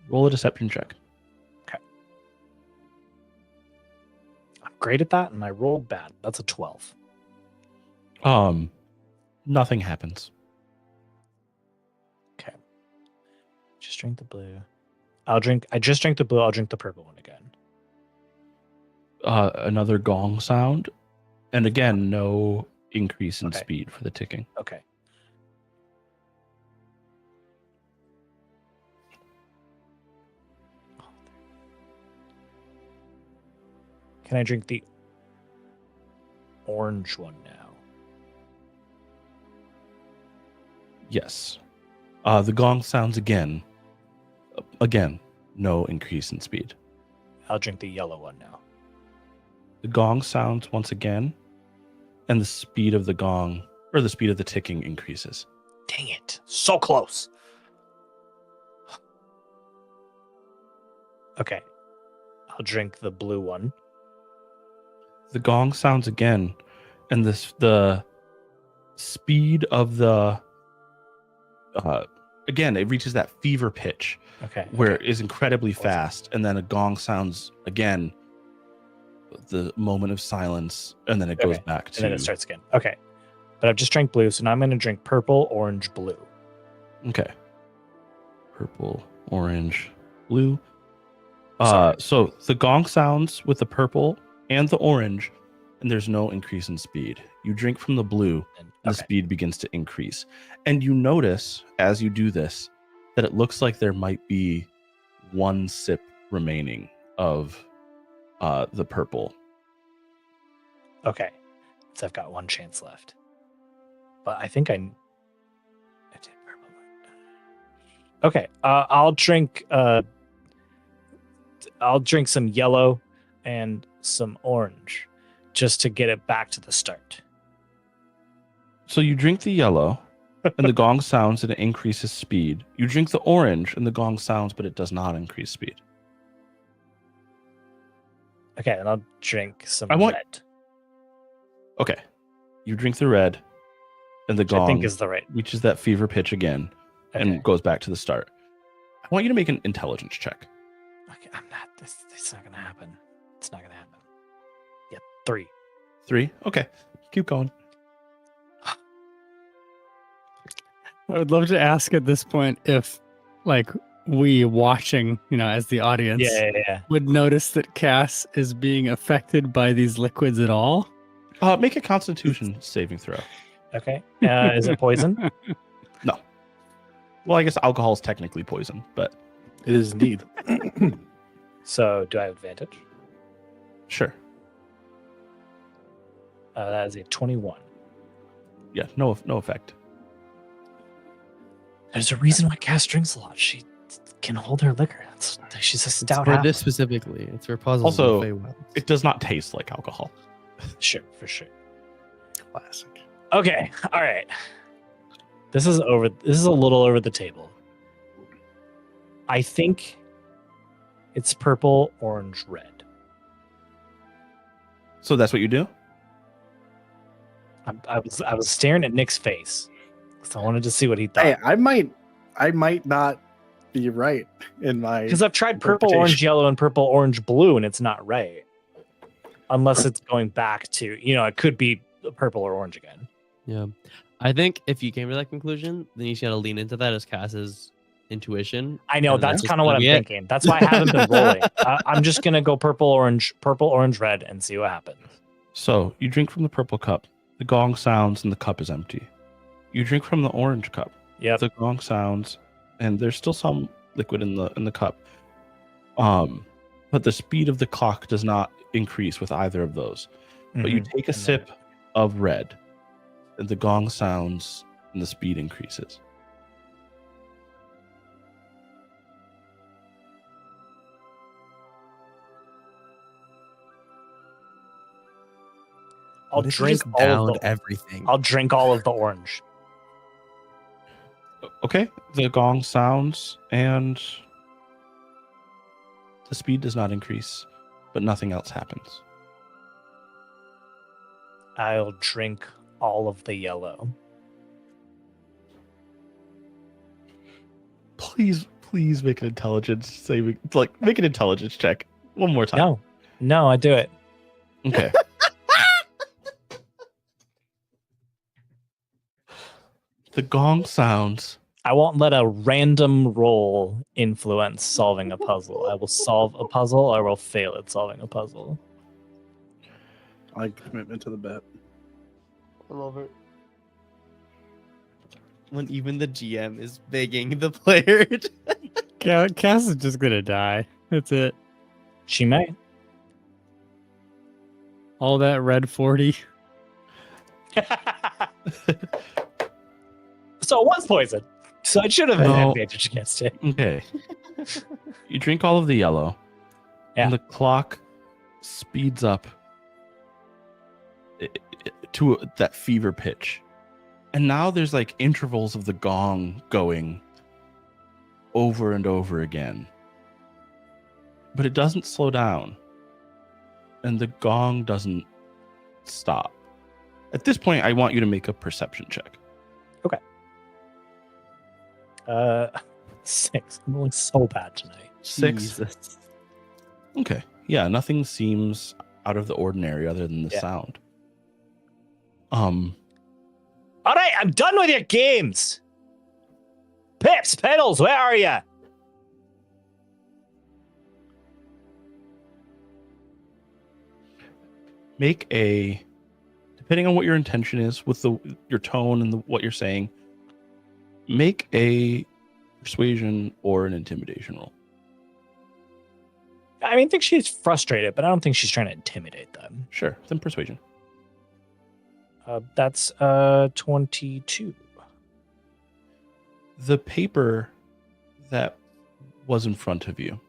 Roll a deception check. I'm great at that, and I rolled bad. That's a 12. Nothing happens. Okay. Just drink the blue. I just drank the blue. I'll drink the purple one again. Another gong sound, And again, no increase in Okay. speed for the ticking. Okay. Can I drink the orange one now? Yes. The gong sounds again. Again, no increase in speed. I'll drink the yellow one now. The gong sounds once again, and the speed of the gong, or the speed of the ticking, increases. Dang it. So close. Okay. I'll drink the blue one. The gong sounds again, and the speed of the again, it reaches that fever pitch Okay. where okay. it is incredibly Awesome. fast, and then a gong sounds again. The moment of silence, and then it goes Okay. back to. And then it starts again. Okay. But I've just drank blue, so now I'm going to drink purple, orange, blue. Okay. Purple, orange, blue. Sorry. So the gong sounds with the purple and the orange, and there's no increase in speed. You drink from the blue, and the Okay. speed begins to increase. And you notice as you do this that it looks like there might be one sip remaining of the purple. Okay. So I've got one chance left. But I think I did purple. Okay. I'll drink some yellow and some orange just to get it back to the start. So you drink the yellow, and the gong sounds, and it increases speed. You drink the orange, and the gong sounds, but it does not increase speed. Okay, and I'll drink some I want- red. Okay. You drink the red, and the Which I gong think is the right. reaches that fever pitch again Okay. and goes back to the start. I want you to make an intelligence check. Okay, I'm not. This is not gonna happen. It's not gonna happen. Yeah, 3. 3. Okay. Keep going. I would love to ask at this point if, like, we watching, as the audience, Yeah. would notice that Cass is being affected by these liquids at all. Make a constitution saving throw. Okay. Is it poison? Well, I guess alcohol is technically poison, but It is indeed. So do I have advantage? sure. That is a 21. Yeah, no effect. There's a reason why Cass drinks a lot. She can hold her liquor. She's a It's stout. for half. this specifically. It's for puzzles. Also, in the Feywild. It does not taste like alcohol. Sure, for sure. Classic. Okay. All right. This is a little over the table. I think it's purple, orange, red. So that's what you do? I was staring at Nick's face, so I wanted to see what he thought. Hey, I might not be right in my Because I've tried purple, orange, interpretation. yellow, and purple, orange, blue, and it's not right. Unless it's going back to, it could be purple or orange again. Yeah. I think if you came to that conclusion, then you just gotta lean into that as Cass's intuition. I know And that's just kind of what gonna I'm be it. thinking. That's why I haven't been rolling. I'm just gonna go purple, orange, red, and see what happens. So you drink from the purple cup. The gong sounds and the cup is empty. You drink from the orange cup. Yep. The gong sounds, and there's still some liquid in the cup. But the speed of the clock does not increase with either of those. But you Mhm. take a And then- sip of red, and the gong sounds and the speed increases. I'll What if you drink just all of downed the. everything. I'll drink all of the orange. Okay, the gong sounds and the speed does not increase, but nothing else happens. I'll drink all of the yellow. Please make an intelligence saving, make an intelligence check one more time. No, I do it. Okay. The gong sounds. I won't let a random roll influence solving a puzzle. I will solve a puzzle or I will fail at solving a puzzle. like commitment to the bet. I love it. When even the GM is begging the player. Cass is just gonna die. That's it. She may. All that red 40. So it was poison. So I should have had No. advantage against it. Okay. You drink all of the yellow. Yeah. And the clock speeds up to that fever pitch. And now there's like intervals of the gong going over and over again. But it doesn't slow down. And the gong doesn't stop. At this point, I want you to make a perception check. 6. I'm rolling so bad tonight. 6. Jesus. Okay. Yeah, nothing seems out of the ordinary other than the Yeah. sound. All right, I'm done with your games. Pips, pedals, where are you? Make a, depending on what your intention is with your tone and what you're saying, make a persuasion or an intimidation roll. I mean, I think she's frustrated, but I don't think she's trying to intimidate them. Sure, then persuasion. That's 22. The paper that was in front of you,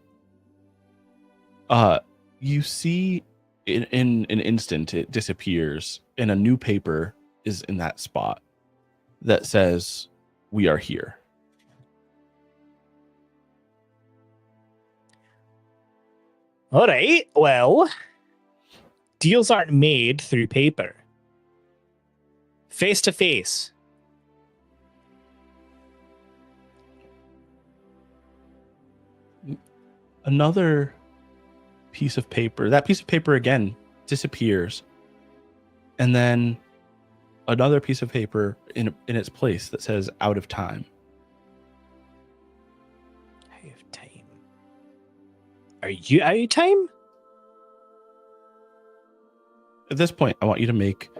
you see in an instant it disappears, and a new paper is in that spot that says, "We are here." All right, well, deals aren't made through paper. Face to face. Another piece of paper, that piece of paper again disappears, and then another piece of paper in its place that says "out of time." I have time. Are you out of time? At this point, I want you to make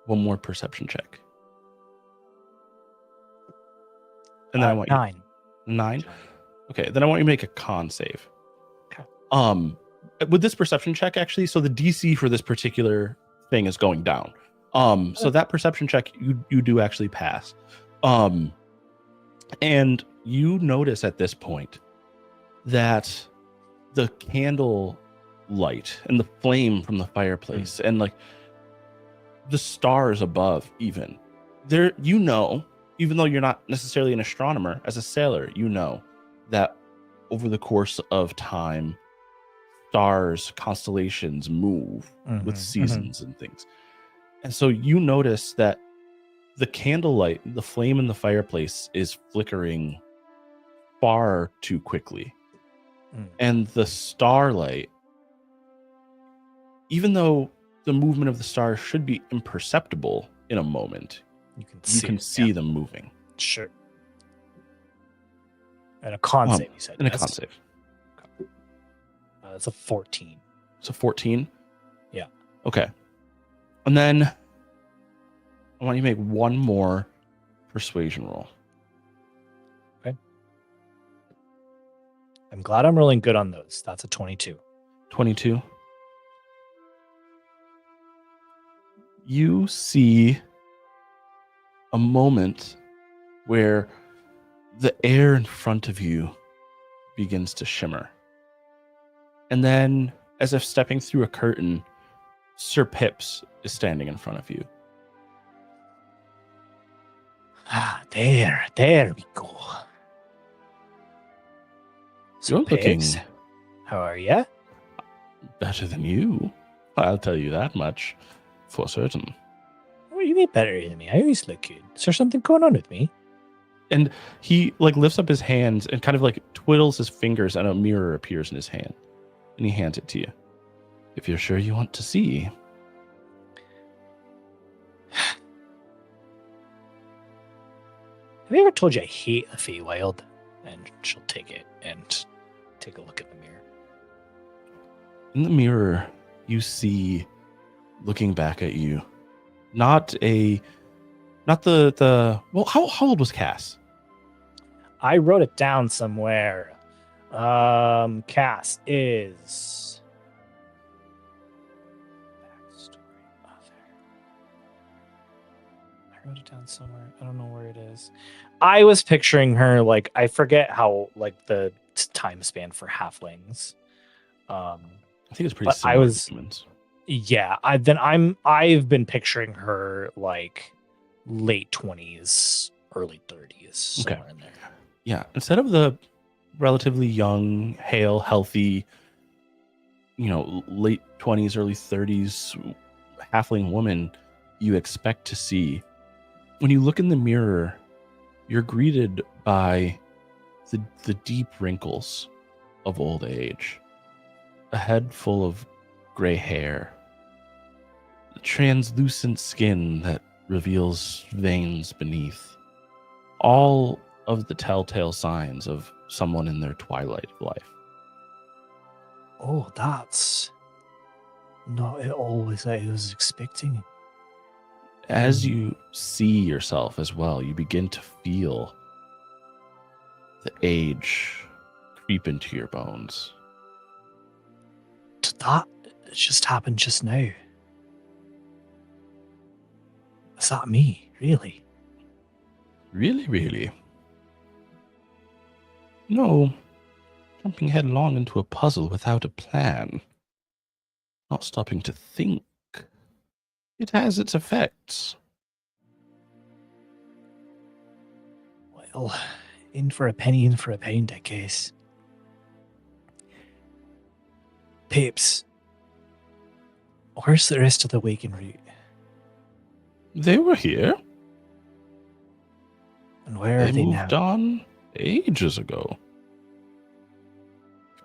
one more perception check, and then I want 9. you 9. Okay, then I want you to make a con save. Okay. With this perception check, actually, so the DC for this particular thing is going down. So that perception check you do actually pass. And you notice at this point that the candle light and the flame from the fireplace and like the stars above, even there, you know, even though you're not necessarily an astronomer, as a sailor, you know that over the course of time, stars, constellations move with seasons and things. And so you notice that the candlelight, the flame in the fireplace is flickering far too quickly. And the starlight, even though the movement of the stars should be imperceptible in a moment, You can you see, can it, see yeah. them moving. Sure. And a con save, you said. In a yes? con save. That's a 14. So 14? Yeah. Okay. And then I want you to make one more persuasion roll. I'm glad I'm rolling good on those. That's a 22. 22. You see a moment where the air in front of you begins to shimmer. And then, as if stepping through a curtain, Sir Pips is standing in front of you. Ah, there we go. You're looking Pigs, how are you? better than you. I'll tell you that much for certain. What do you mean better than me? I always look good. Is there something going on with me? And he like lifts up his hands and kind of like twiddles his fingers, and a mirror appears in his hand. And he hands it to you. If you're sure you want to see. Have you ever told you I hate the Feywild? And she'll take it and take a look at the mirror. In the mirror, you see looking back at you. Not the well, how old was Cass? I wrote it down somewhere. Cass is backstory of her. I wrote it down somewhere. I don't know where it is. I was picturing her like I forget how like the time span for halflings. I think it's pretty But I similar was- to humans. Yeah, I've been picturing her like late 20s, early 30s, somewhere in there. Yeah, instead of the relatively young, hale, healthy, late 20s, early 30s halfling woman you expect to see, when you look in the mirror, you're greeted by the deep wrinkles of old age, a head full of gray hair, translucent skin that reveals veins beneath, all of the telltale signs of someone in their twilight of life. Oh, that's not at all what I was expecting. As you see yourself as well, you begin to feel the age creep into your bones. Did that just happen just now? Is that me? Really? Really, really? No, jumping headlong into a puzzle without a plan, not stopping to think. It has its effects. Well, in for a penny, in for a pound, I guess. Pips, where's the rest of the wagon route? They were here. And where are They they now? moved on ages ago.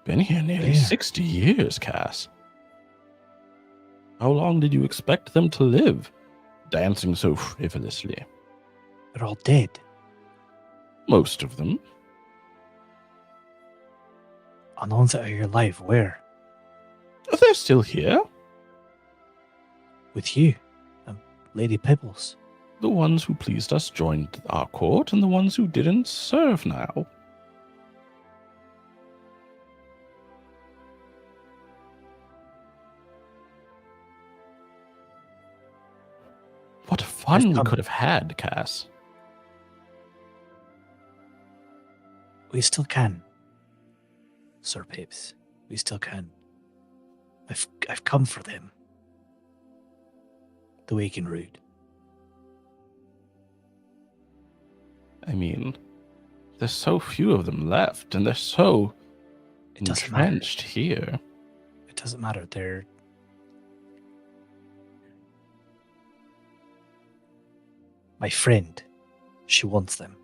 Been here nearly Where? 60 years, Cass. How long did you expect them to live, dancing so frivolously? They're all dead. Most of them. And the ones that are alive, where? They're still here. With you and Lady Pibbles. The ones who pleased us joined our court, and the ones who didn't serve now. What fun we come- could have had, Cass. We still can, Sir Pips. We still can. I've come for them. The wagon route. I mean, there's so few of them left, and they're so It doesn't matter. entrenched here. It doesn't matter. They're my friend. She wants them.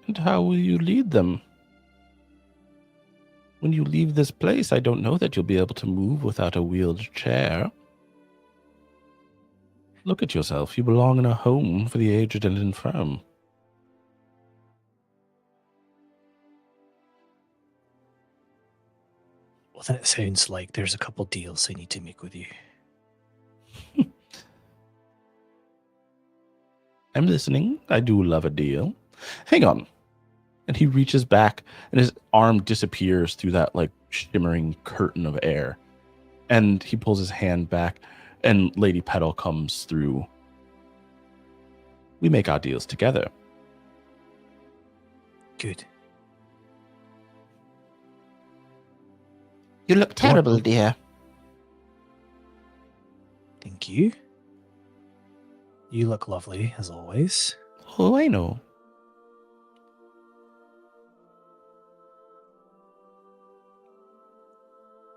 And how will you lead them? When you leave this place, I don't know that you'll be able to move without a wheeled chair. Look at yourself. You belong in a home for the aged and infirm. Well, then it sounds like there's a couple deals I need to make with you. I'm listening. I do love a deal. Hang on. And he reaches back, and his arm disappears through that like shimmering curtain of air. And he pulls his hand back, and Lady Petal comes through. We make our deals together. Good. You look terrible, dear. Thank you. You look lovely, as always. Oh, I know.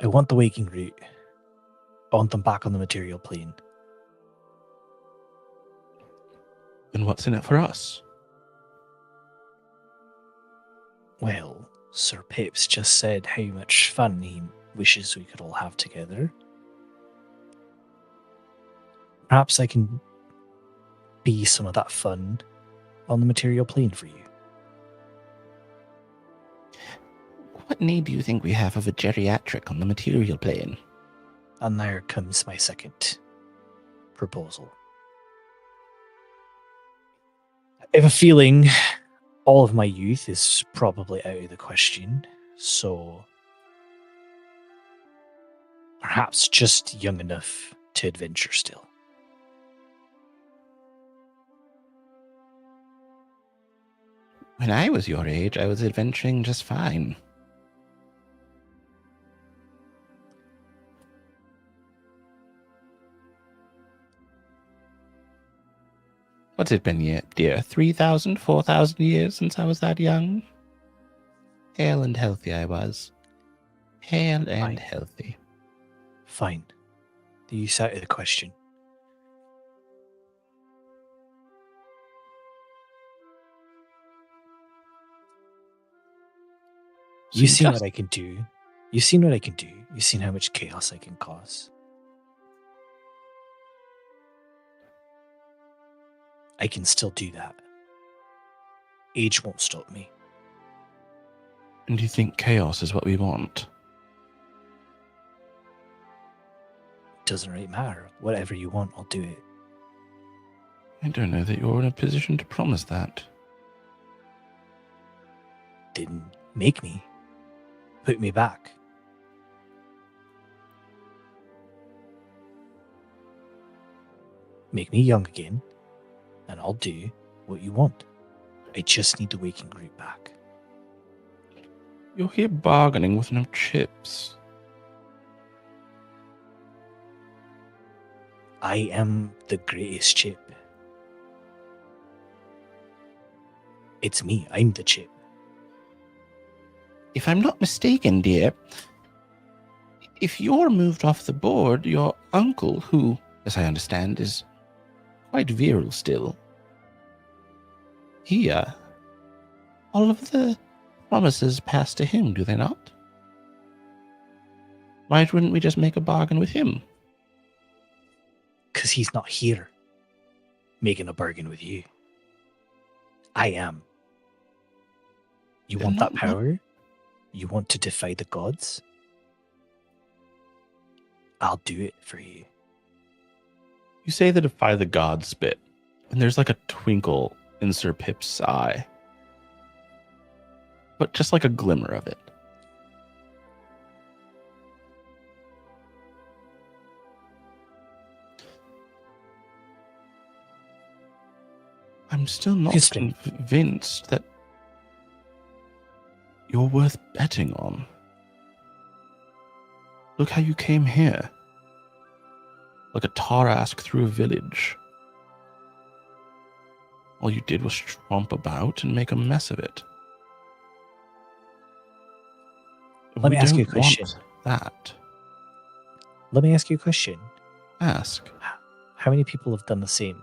I want the waking route. I want them back on the material plane. And what's in it for us? Well, Sir Pips just said how much fun he wishes we could all have together. Perhaps I can be some of that fun on the material plane for you. What need do you think we have of a geriatric on the material plane? And there comes my second proposal. I have a feeling all of my youth is probably out of the question, so perhaps just young enough to adventure still. When I was your age, I was adventuring just fine. What's it been yet, dear? 3,000, 4,000 years since I was that young? Hale and healthy I was. Hale and Fine. healthy. Fine. The use out of the question. So You've seen just- what I can do. You've seen what I can do. You've seen how much chaos I can cause. I can still do that. Age won't stop me. And do you think chaos is what we want? Doesn't really matter. Whatever you want, I'll do it. I don't know that you're in a position to promise that. Didn't make me. Put me back. Make me young again, and I'll do what you want. I just need the waking group back. You're here bargaining with no chips. I am the greatest chip. It's me. I'm the chip. If I'm not mistaken, dear, if you're moved off the board, your uncle, who, as I understand, is quite virile still, he, all of the promises pass to him, do they not? Why wouldn't we just make a bargain with him? Because he's not here making a bargain with you. I am. You Then want that not- power? You want to defy the gods? I'll do it for you. You say the defy the gods bit, and there's like a twinkle in Sir Pip's eye. But just like a glimmer of it. I'm still not Interesting. convinced that you're worth betting on. Look how you came here. Like a Tarask through a village. All you did was tromp about and make a mess of it. Let me ask you a don't want question. That. Let me ask you a question. Ask. How many people have done the same?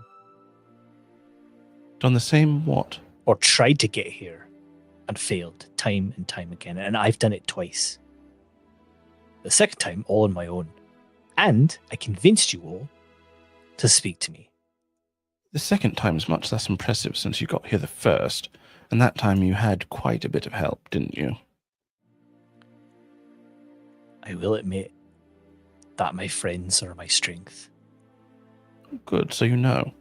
Done the same what? Or tried to get here and failed time and time again? And I've done it twice. The second time, all on my own. And I convinced you all to speak to me. The second time's much less impressive since you got here the first, and that time you had quite a bit of help, didn't you? I will admit that my friends are my strength. Good, so you know.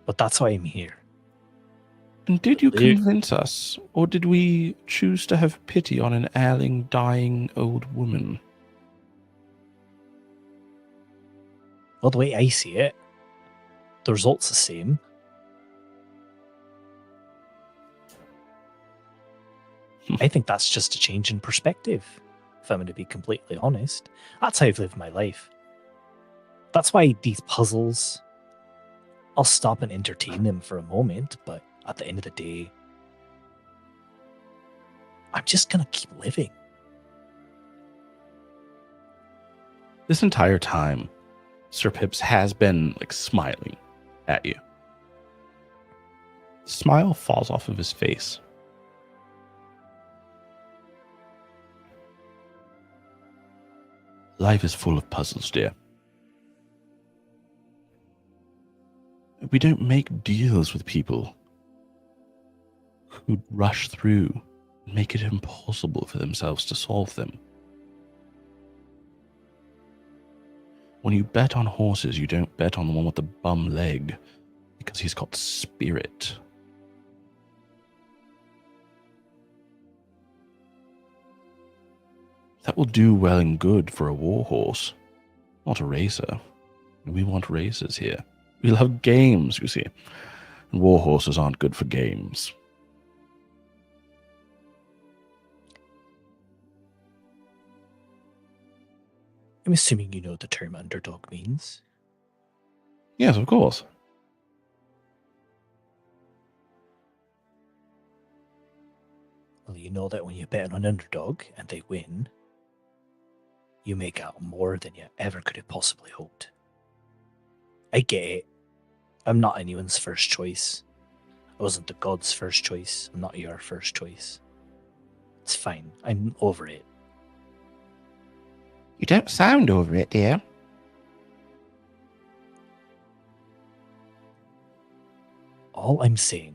But that's why I'm here. And did you There- convince us, or did we choose to have pity on an ailing, dying old woman? Well, the way I see it, the result's the same. I think that's just a change in perspective, if I'm going to be completely honest. That's how I've lived my life. That's why these puzzles, I'll stop and entertain them for a moment, but at the end of the day, I'm just going to keep living. This entire time, Sir Pips has been like smiling at you. The smile falls off of his face. Life is full of puzzles, dear. We don't make deals with people who rush through make it impossible for themselves to solve them. When you bet on horses, you don't bet on the one with the bum leg, because he's got spirit. That will do well and good for a war horse, not a racer. We want racers here. We love games, you see. And war horses aren't good for games. I'm assuming you know what the term underdog means. Yes, of course. Well, you know that when you bet on an underdog and they win, you make out more than you ever could have possibly hoped. I get it. I'm not anyone's first choice. I wasn't the god's first choice. I'm not your first choice. It's fine. I'm over it. You don't sound over it, dear. All I'm saying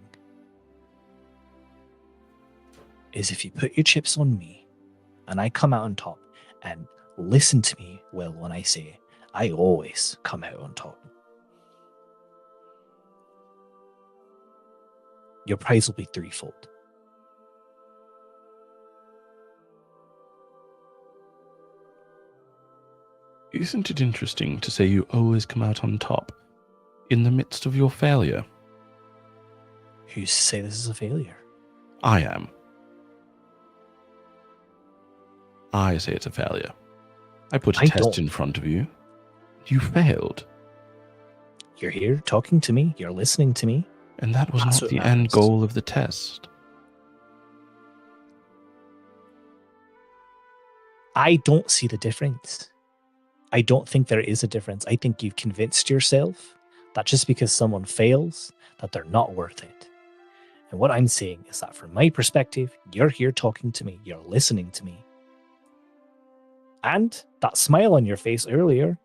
is if you put your chips on me and I come out on top, and listen to me well when I say I always come out on top, your prize will be threefold. Isn't it interesting to say you always come out on top in the midst of your failure? Who's to say this is a failure? I am. I say it's a failure. I put a I test don't. in front of you. You failed. You're here talking to me. You're listening to me. And that was That's not what the end matters. goal of the test. I don't see the difference. I don't think there is a difference. I think you've convinced yourself that just because someone fails, that they're not worth it. And what I'm saying is that from my perspective, you're here talking to me. You're listening to me. And that smile on your face earlier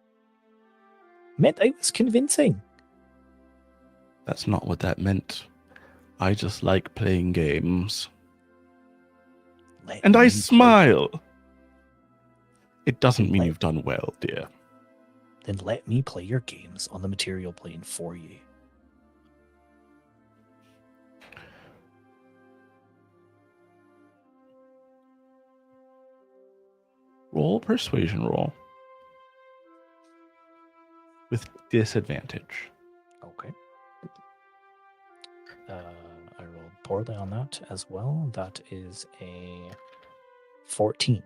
meant I was convincing. That's not what that meant. I just like playing games. And I smile. It doesn't mean you've done well, dear. Then let me play your games on the material plane for you. Roll persuasion roll. With disadvantage. Okay. I rolled poorly on that as well. That is a 14.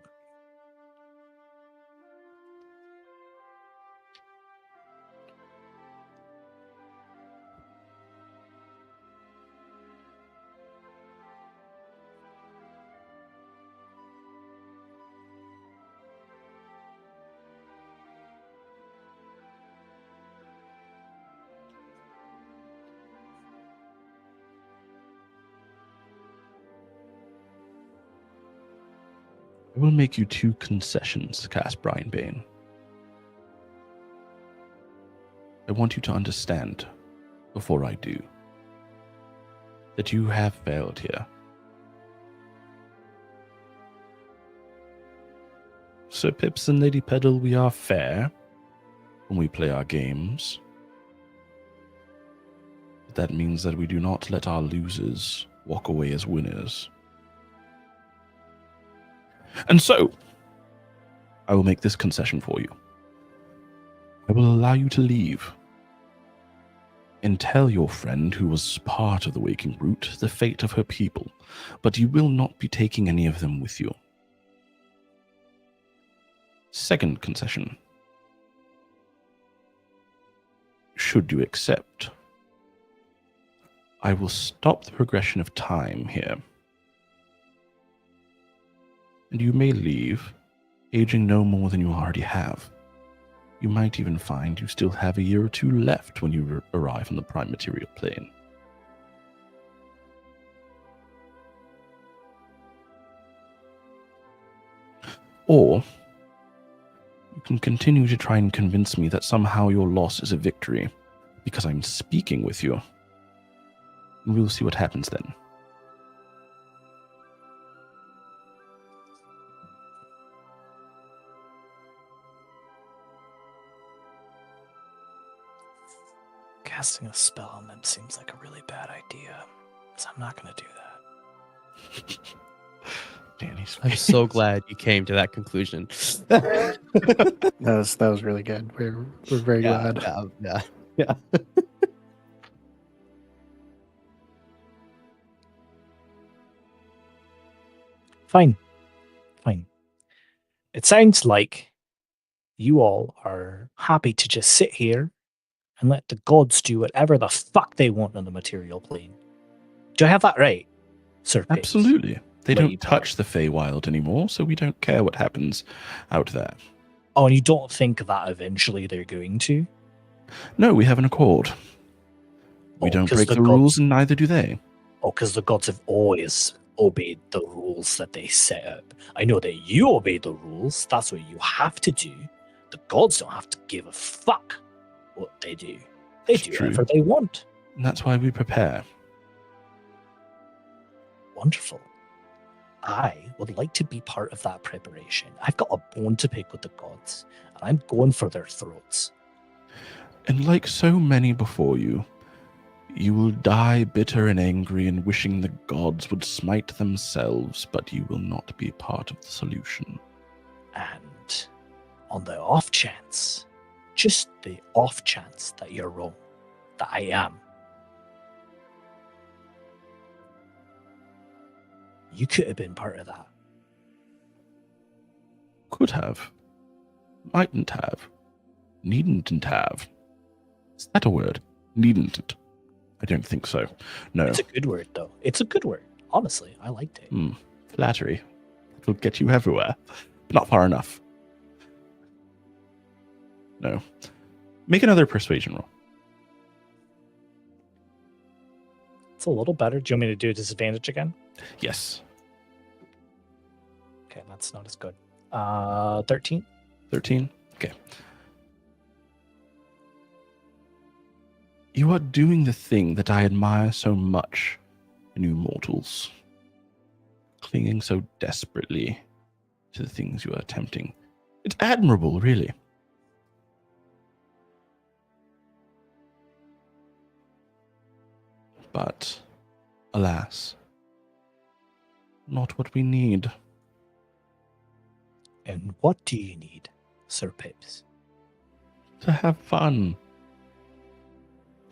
I will make you 2 concessions, cast Brian Bane. I want you to understand, before I do, that you have failed here. Sir Pips and Lady Peddle, we are fair when we play our games. But that means that we do not let our losers walk away as winners. And so, I will make this concession for you. I will allow you to leave and tell your friend who was part of the Waking Brute the fate of her people, but you will not be taking any of them with you. Second concession. Should you accept, I will stop the progression of time here. And you may leave, aging no more than you already have. You might even find you still have a year or 2 left when you arrive on the prime material plane. Or you can continue to try and convince me that somehow your loss is a victory, because I'm speaking with you. And we'll see what happens then. Casting a spell on them seems like a really bad idea. So I'm not going to do that. Danny's I'm so glad you came to that conclusion. That was really good. We're very glad. Yeah. Fine. It sounds like you all are happy to just sit here and let the gods do whatever the fuck they want on the material plane. Do I have that right, Sir Pigs? Absolutely. They Lady don't touch the Feywild anymore, so we don't care what happens out there. Oh, and you don't think that eventually they're going to? No, we have an accord. We Oh, don't 'cause break the the gods- rules, and neither do they. Oh, because the gods have always obeyed the rules that they set up. I know that you obey the rules. That's what you have to do. The gods don't have to give a fuck what they do. They It's do true. whatever they want. And that's why we prepare. Wonderful. I would like to be part of that preparation. I've got a bone to pick with the gods, and I'm going for their throats. And like so many before you, you will die bitter and angry and wishing the gods would smite themselves, but you will not be part of the solution. And on the off chance, just the off chance that you're wrong, that I am, you could have been part of that. Could have. Mightn't have. Needn't have. Is that a word? Needn't. I don't think so. No. It's a good word, though. It's a good word. Honestly, I liked it. Flattery. It'll get you everywhere. But not far enough. No. Make another persuasion roll. It's a little better. Do you want me to do a disadvantage again? Yes. Okay, that's not as good. 13. 13? Okay. You are doing the thing that I admire so much in you mortals. Clinging so desperately to the things you are attempting. It's admirable, really. But, alas, not what we need. And what do you need, Sir Pips? To have fun.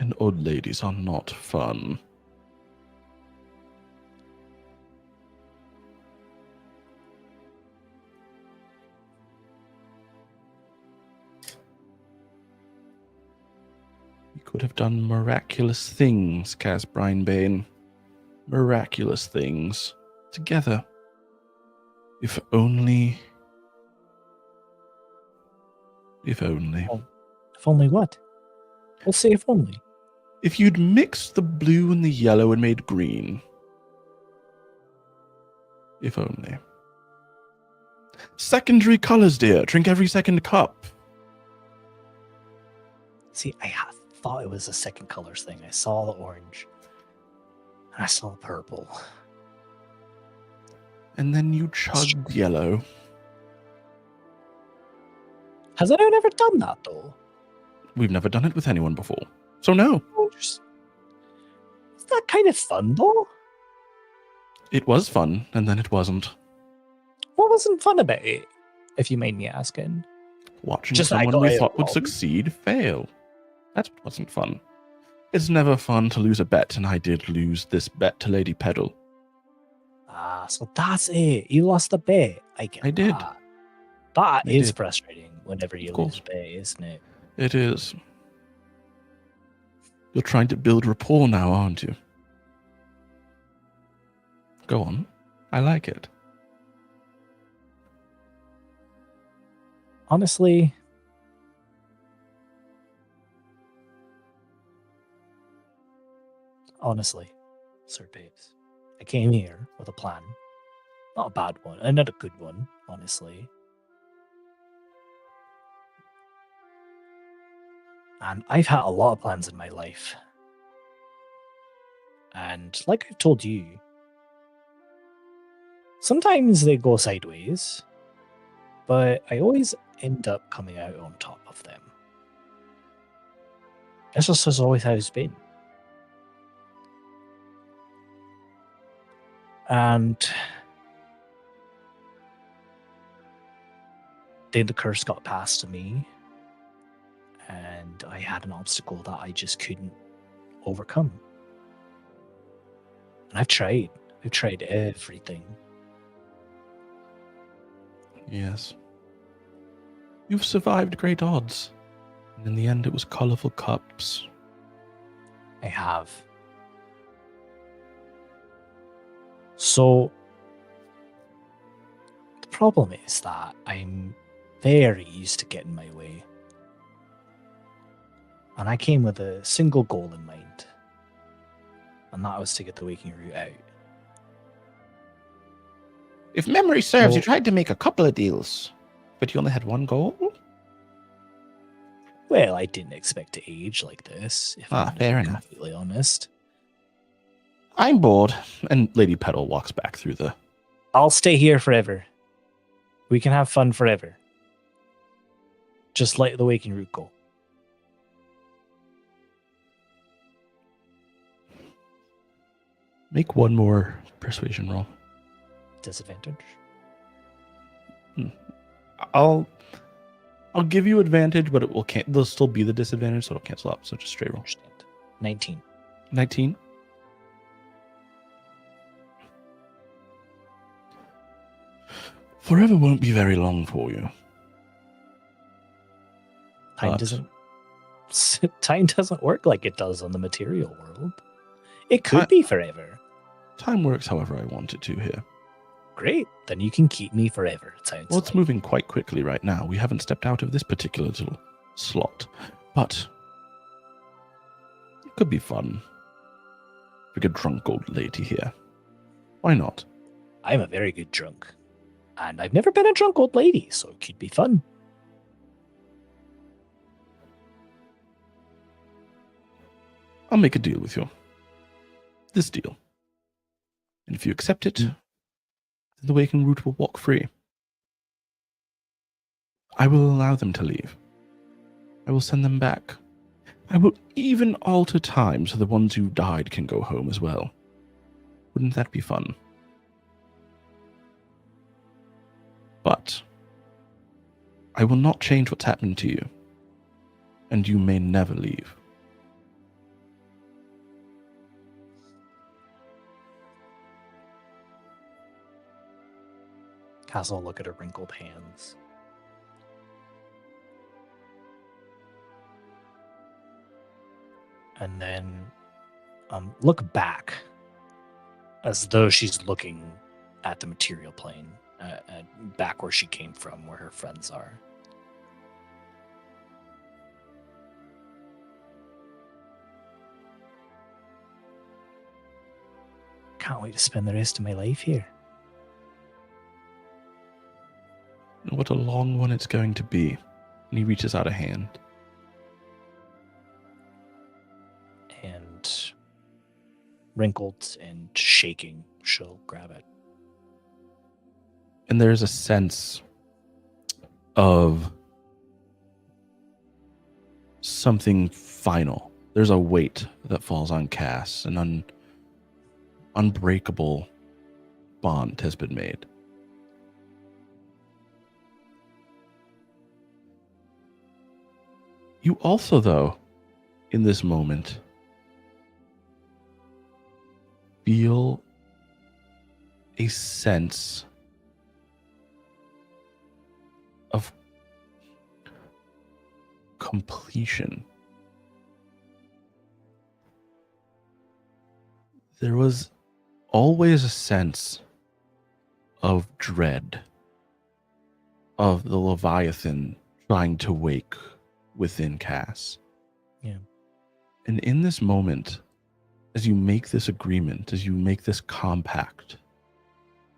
And old ladies are not fun. We could have done miraculous things, Casbrine Bane. Miraculous things. Together. If only. If only. If only what? We'll say if only. If you'd mixed the blue and the yellow and made green. If only. Secondary colors, dear. Drink every second cup. See, I thought it was a second colors thing. I saw the orange. And I saw the purple. And then you chugged yellow. Has anyone ever done that, though? We've never done it with anyone before. So no. Is that kind of fun, though? It was fun, and then it wasn't. What wasn't fun about it, if you mind me asking? Watching Just I someone got we it thought would wrong. succeed fail. That's what wasn't fun. It's never fun to lose a bet, and I did lose this bet to Lady Peddle. Ah, so that's it. You lost the bet. I get I did. that. That I is did. frustrating whenever you Of lose course. a bet, isn't it? It is. You're trying to build rapport now, aren't you? Go on. I like it. Honestly, Sir Babes, I came here with a plan. Not a bad one, and not a good one, honestly. And I've had a lot of plans in my life. And like I've told you, sometimes they go sideways, but I always end up coming out on top of them. This just has always how it's been. And then the curse got passed to me, and I had an obstacle that I just couldn't overcome. And I've tried everything. Yes. You've survived great odds. And in the end, it was colorful cups. I have. So, the problem is that I'm very used to getting my way. And I came with a single goal in mind. And that was to get the waking root out. If memory serves, you Well- tried to make a couple of deals, but you only had one goal? Well, I didn't expect to age like this, if I'm fair being enough. completely honest. I'm bored. And Lady Petal walks back through the... I'll stay here forever. We can have fun forever. Just let the waking root go. Make one more persuasion roll. Disadvantage. I'll give you advantage, but it will there'll still be the disadvantage, so it'll cancel out. So just straight roll. Understand. 19. 19. Forever won't be very long for you. Time But- doesn't time doesn't work like it does on the material world. It could Ti- be forever. Time works however I want it to here. Great. Then you can keep me forever. It sounds Well, it's like. moving quite quickly right now. We haven't stepped out of this particular little slot, but it could be fun. We could drunk old lady here. Why not? I'm a very good drunk. And I've never been a drunk old lady, so it could be fun. I'll make a deal with you. This deal. And if you accept it, then the waking root will walk free. I will allow them to leave. I will send them back. I will even alter time so the ones who died can go home as well. Wouldn't that be fun? But I will not change what's happened to you, and you may never leave. Castle look at her wrinkled hands. And then look back as though she's looking at the material plane, back where she came from, where her friends are. Can't wait to spend the rest of my life here. What a long one it's going to be. And he reaches out a hand. And wrinkled and shaking, she'll grab it. And there's a sense of something final. There's a weight that falls on Cass. An unbreakable bond has been made. You also, though, in this moment, feel a sense of completion. There was always a sense of dread of the Leviathan trying to wake within Cass. Yeah. And in this moment, as you make this agreement, as you make this compact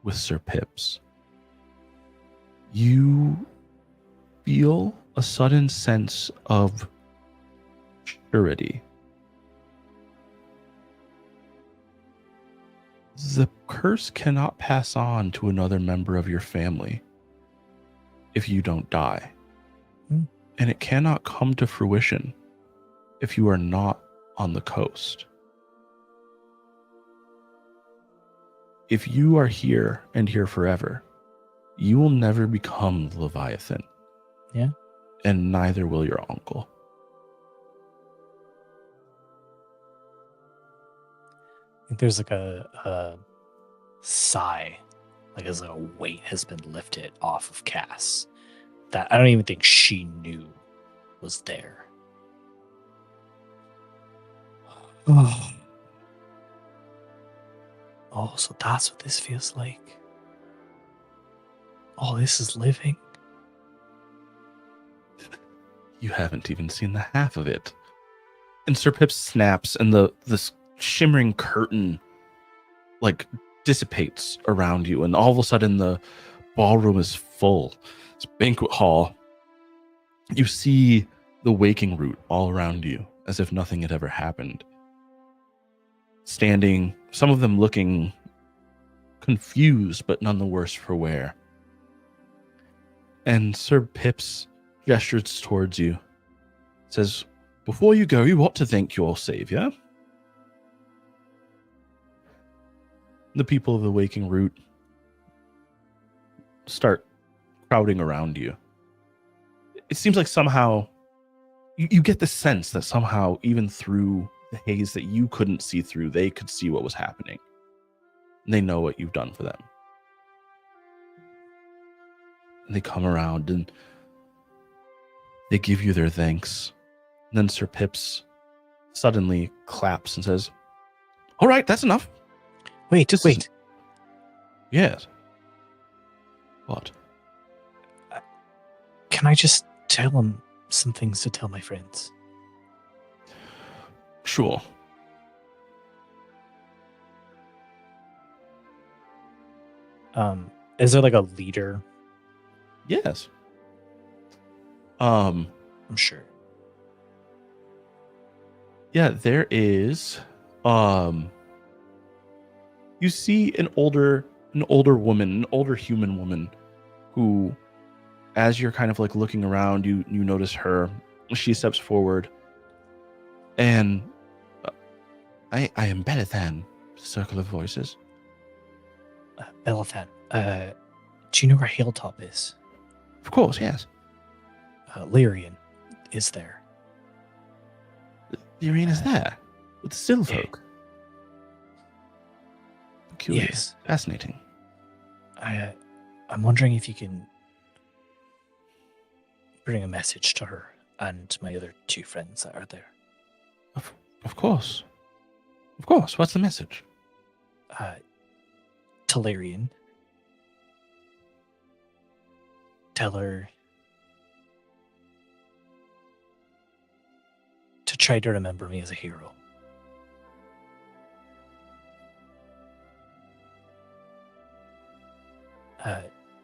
with Sir Pips, you feel a sudden sense of surety. The curse cannot pass on to another member of your family if you don't die. Hmm. And it cannot come to fruition if you are not on the coast. If you are here and here forever, you will never become the Leviathan. Yeah. And neither will your uncle. I think there's like a sigh, like as a weight has been lifted off of Cass that I don't even think she knew was there. Oh, so that's what this feels like. Oh, this is living. You haven't even seen the half of it. And Sir Pip snaps, and this shimmering curtain like dissipates around you, and all of a sudden the ballroom is full. It's a banquet hall. You see the waking root all around you, as if nothing had ever happened. Standing, some of them looking confused, but none the worse for wear. And Sir Pips gestures towards you, says, "Before you go, you ought to thank your savior." The people of the waking root start crowding around you. It seems like somehow you get the sense that somehow, even through the haze that you couldn't see through, they could see what was happening. And they know what you've done for them. And they come around and they give you their thanks. And then Sir Pips suddenly claps and says, "All right, that's enough." Wait, just wait. Yes. What? Can I just tell him some things to tell my friends? Sure. Is there like a leader? Yes. I'm sure. Yeah, there is. You see an older woman, an older human woman, who, as you're kind of like looking around, you notice her. She steps forward, and I am better than Circle of Voices. Belathan, do you know where Hilltop is? Of course, yes. Lyrian is there. The arena's there with the still folk. Peculiar. Yes. Fascinating. I'm wondering if you can bring a message to her and my other two friends that are there. Of course. Of course. What's the message? To Lyrian. Tell her to try to remember me as a hero.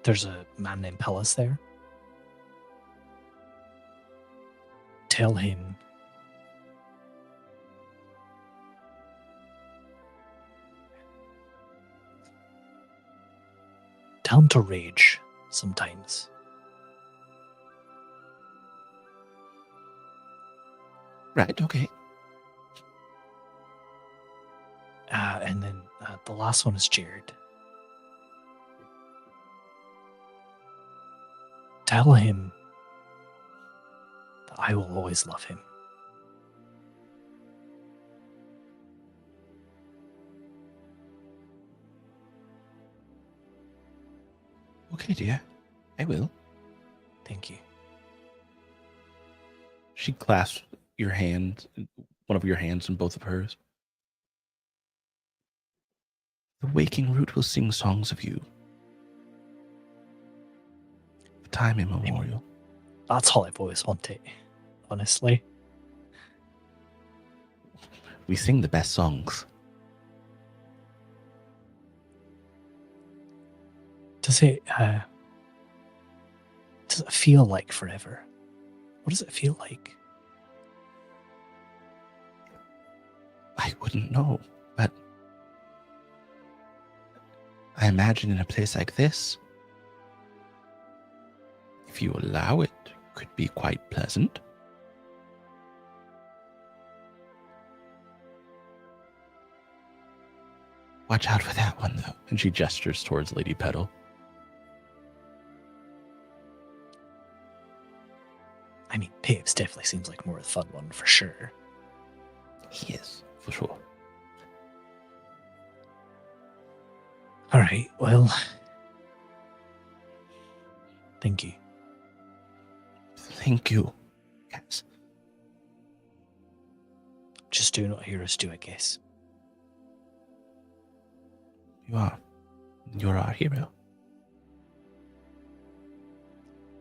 There's a man named Pellis there. Tell him to rage sometimes. Right, okay. And then the last one is Jared. Tell him that I will always love him. Okay, dear. I will. Thank you. She clasps your hand, one of your hands in both of hers. The waking root will sing songs of you. For time immemorial. That's all I've always wanted, honestly. We sing the best songs. Does it feel like forever? What does it feel like? I wouldn't know, but I imagine in a place like this, if you allow it, could be quite pleasant. Watch out for that one, though. And she gestures towards Lady Petal. I mean, Pips definitely seems like more of the fun one for sure. He is, for sure. All right, well, thank you. Thank you, guys. Just doing what heroes do, I guess. You're our hero.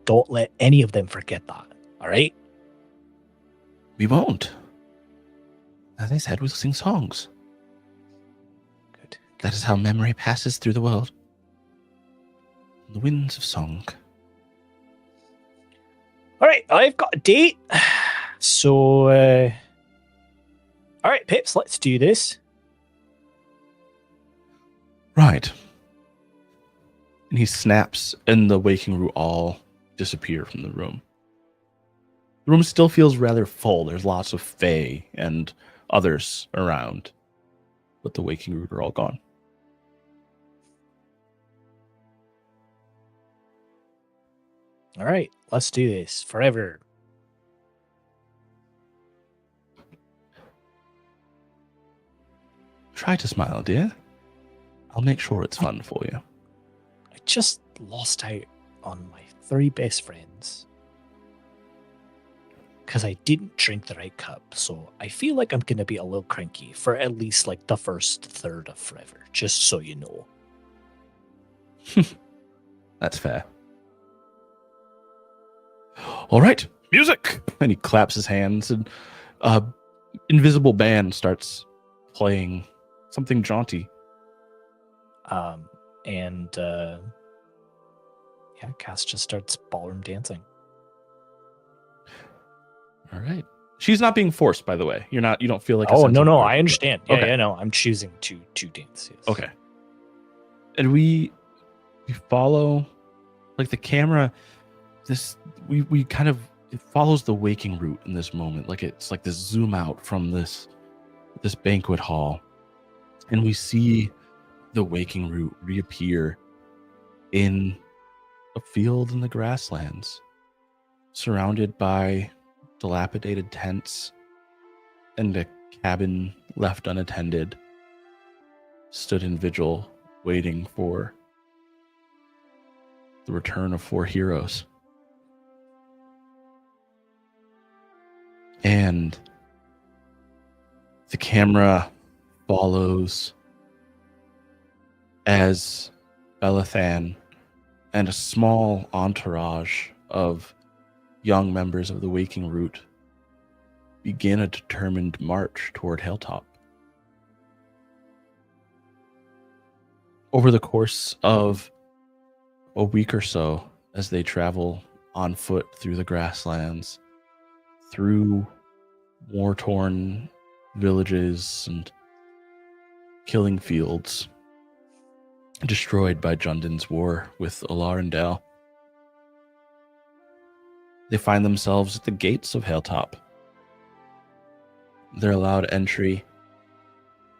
Don't let any of them forget that, all right? We won't. As I said, we'll sing songs. Good. That is how memory passes through the world. The winds of song. All right, I've got a date. So, all right, Pips, let's do this. Right. And he snaps, and the waking root all disappear from the room. The room still feels rather full. There's lots of fae and others around, but the waking root are all gone. All right, let's do this forever. Try to smile, dear. I'll make sure it's fun for you. I just lost out on my 3 best friends because I didn't drink the right cup. So I feel like I'm going to be a little cranky for at least like the first third of forever, just so you know. That's fair. All right, music! And he claps his hands, and invisible band starts playing something jaunty. Cass just starts ballroom dancing. All right. She's not being forced, by the way. You don't feel like. Oh, no, I understand. Yeah, Okay. yeah, no, I'm choosing to dance. Yes. Okay. And we follow, like, the camera. We kind of, it follows the waking route in this moment. Like, it's like this zoom out from this banquet hall, and we see the waking route reappear in a field in the grasslands, surrounded by dilapidated tents and a cabin left unattended, stood in vigil, waiting for the return of 4 heroes. And the camera follows as Belathan and a small entourage of young members of the Waking Root begin a determined march toward Hilltop. Over the course of a week or so, as they travel on foot through the grasslands, through war-torn villages and killing fields, destroyed by Jundin's war with Alarendale, they find themselves at the gates of Hilltop. They're allowed entry.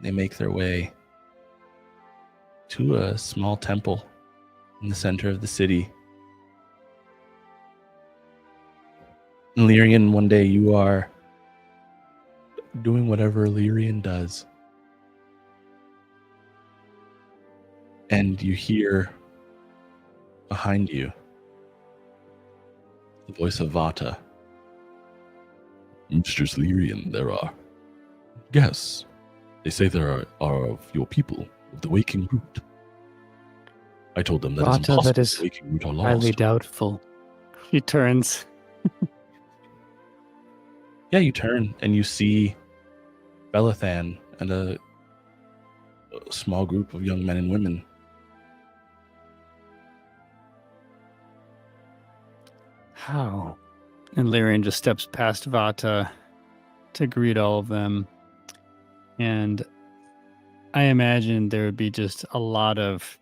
They make their way to a small temple in the center of the city. Lyrian, one day you are doing whatever Lyrian does. And you hear behind you the voice of Vata. Mistress Lyrian, there are. Yes, they say there are of your people, of the Waking Root. I told them that Vata, it's impossible. that is The Waking Root are highly lost. doubtful. He turns. Yeah, you turn and you see Belathan and a small group of young men and women. How? And Lyrian just steps past Vata to greet all of them. And I imagine there would be just a lot of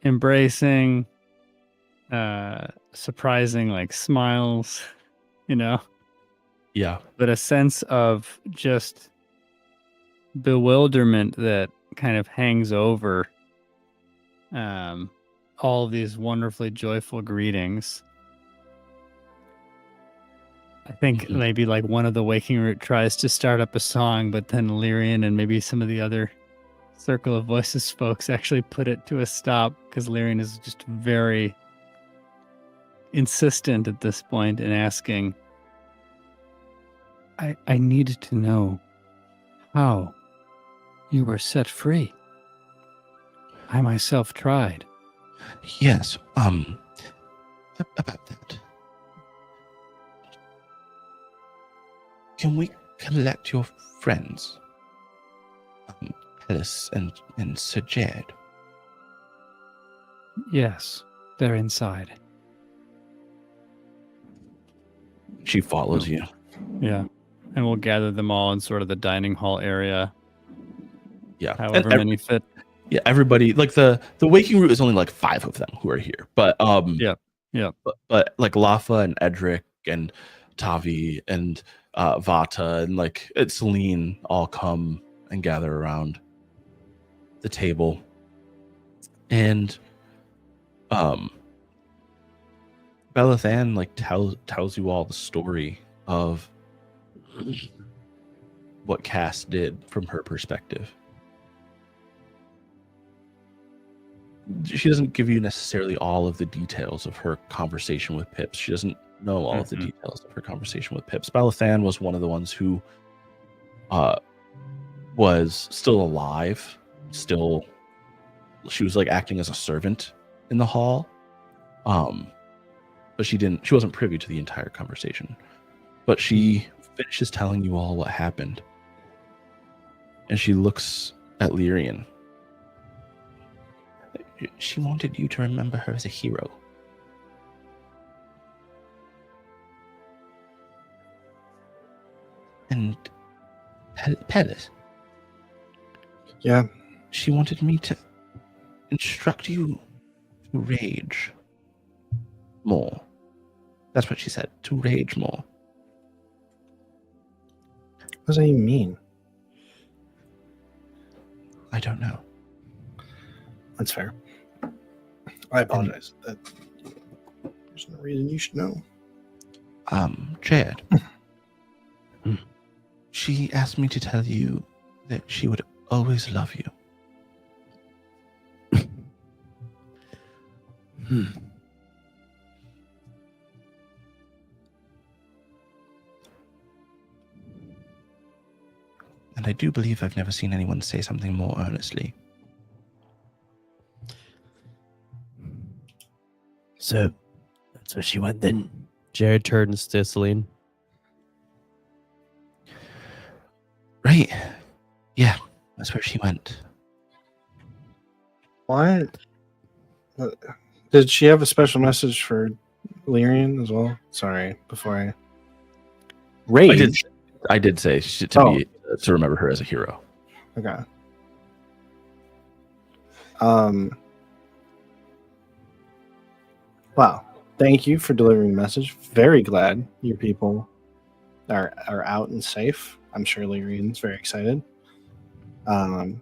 embracing, surprising, like, smiles, you know? Yeah. But a sense of just bewilderment that kind of hangs over all of these wonderfully joyful greetings. I think Mhm. maybe like one of the Waking Root tries to start up a song, but then Lyrian and maybe some of the other Circle of Voices folks actually put it to a stop because Lyrian is just very insistent at this point in asking, I needed to know how you were set free. I myself tried. Yes, about that. Can we collect your friends? Alice and Sir Jed. Yes, they're inside. She follows you. Yeah. And we'll gather them all in sort of the dining hall area, Yeah. however And many fit. yeah, everybody, like the Waking Root is only like 5 of them who are here. But Yeah. but like Lafa and Edric and Tavi and Vata and like Celine all come and gather around the table. And Belathan like tells you all the story of what Cass did from her perspective. She doesn't give you necessarily all of the details of her conversation with Pips. She doesn't know all of the details of her conversation with Pips. Belathan was one of the ones who was still alive. She was like acting as a servant in the hall. But she wasn't privy to the entire conversation. But she finishes telling you all what happened. And she looks at Lyrian. She wanted you to remember her as a hero. And Pellis. Yeah. She wanted me to instruct you to rage more. That's what she said, to rage more. What does that even mean? I don't know. That's fair. I apologize. There's no reason you should know. Jed. She asked me to tell you that she would always love you. And I do believe I've never seen anyone say something more earnestly. So, that's where she went then. Jared turns to Celine. Right. Yeah, that's where she went. What? Did she have a special message for Lyrian as well? Sorry, before I rage. I did say to remember her as a hero. Okay. Wow. Thank you for delivering the message. Very glad your people are out and safe. I'm sure Lyrian's very excited. I'm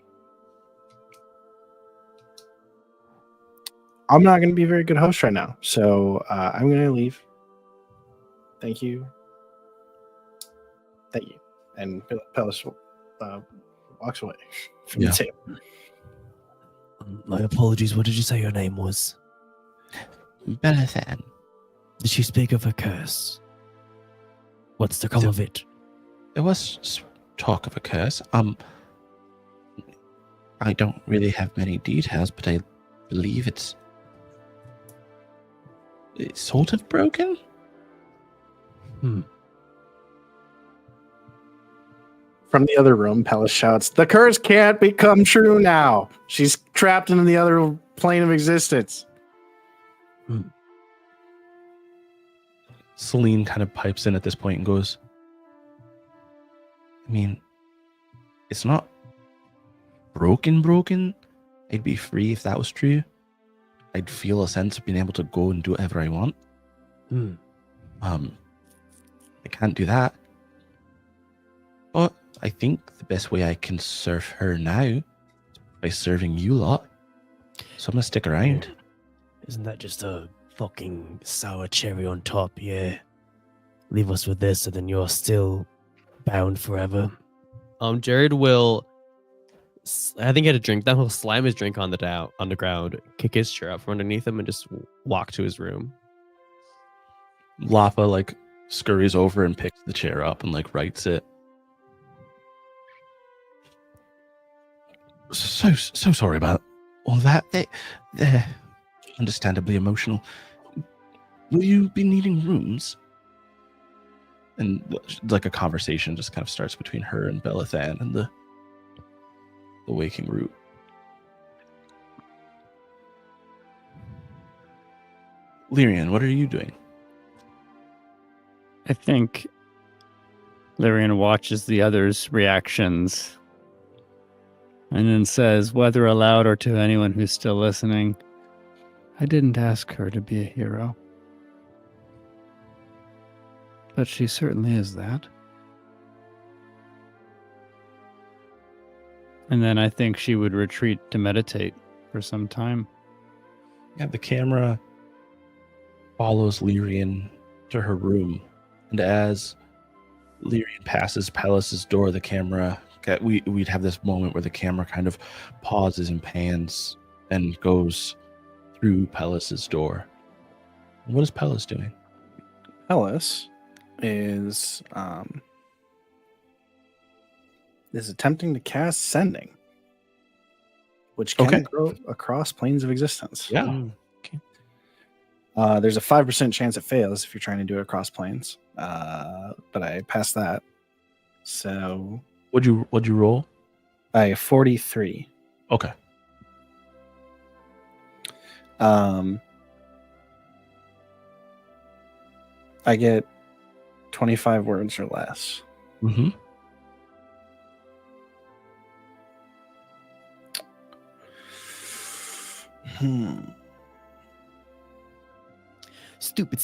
not going to be a very good host right now, so I'm going to leave. Thank you. And Pellis walks away from the table. My apologies. What did you say your name was? Belathan. Did she speak of a curse? What's the come of it? There was talk of a curse. I don't really have many details, but I believe it's sort of broken. From the other room, Pellis shouts, "The curse can't become true now. She's trapped in the other plane of existence." Celine kind of pipes in at this point and goes, I mean, it's not broken. I'd be free if that was true. I'd feel a sense of being able to go and do whatever I want. I can't do that. But I think the best way I can serve her now is by serving you lot. So I'm gonna stick around. Isn't that just a fucking sour cherry on top? Yeah. Leave us with this, and then you're still bound forever. Jared will. I think he had a drink. Then he'll slam his drink on the ground, kick his chair out from underneath him, and just walk to his room. Lapa like scurries over and picks the chair up and like rights it. So sorry about all that. They're understandably emotional. Will you be needing rooms? And like a conversation just kind of starts between her and Belathan and the waking root. Lyrian, what are you doing? I think Lyrian watches the others' reactions and then says, whether aloud or to anyone who's still listening, I didn't ask her to be a hero. But she certainly is that. And then I think she would retreat to meditate for some time. Yeah, the camera follows Lyrian to her room. And as Lyrian passes Palace's door, the camera, we'd have this moment where the camera kind of pauses and pans and goes through Palace's door. What is Palace doing? Ellis is attempting to cast Sending, which can go across planes of existence. Yeah. There's a 5% chance it fails if you're trying to do it across planes, but I passed that. So What'd you roll? I 43. Okay. I get 25 words or less. Mm-hmm. Stupid.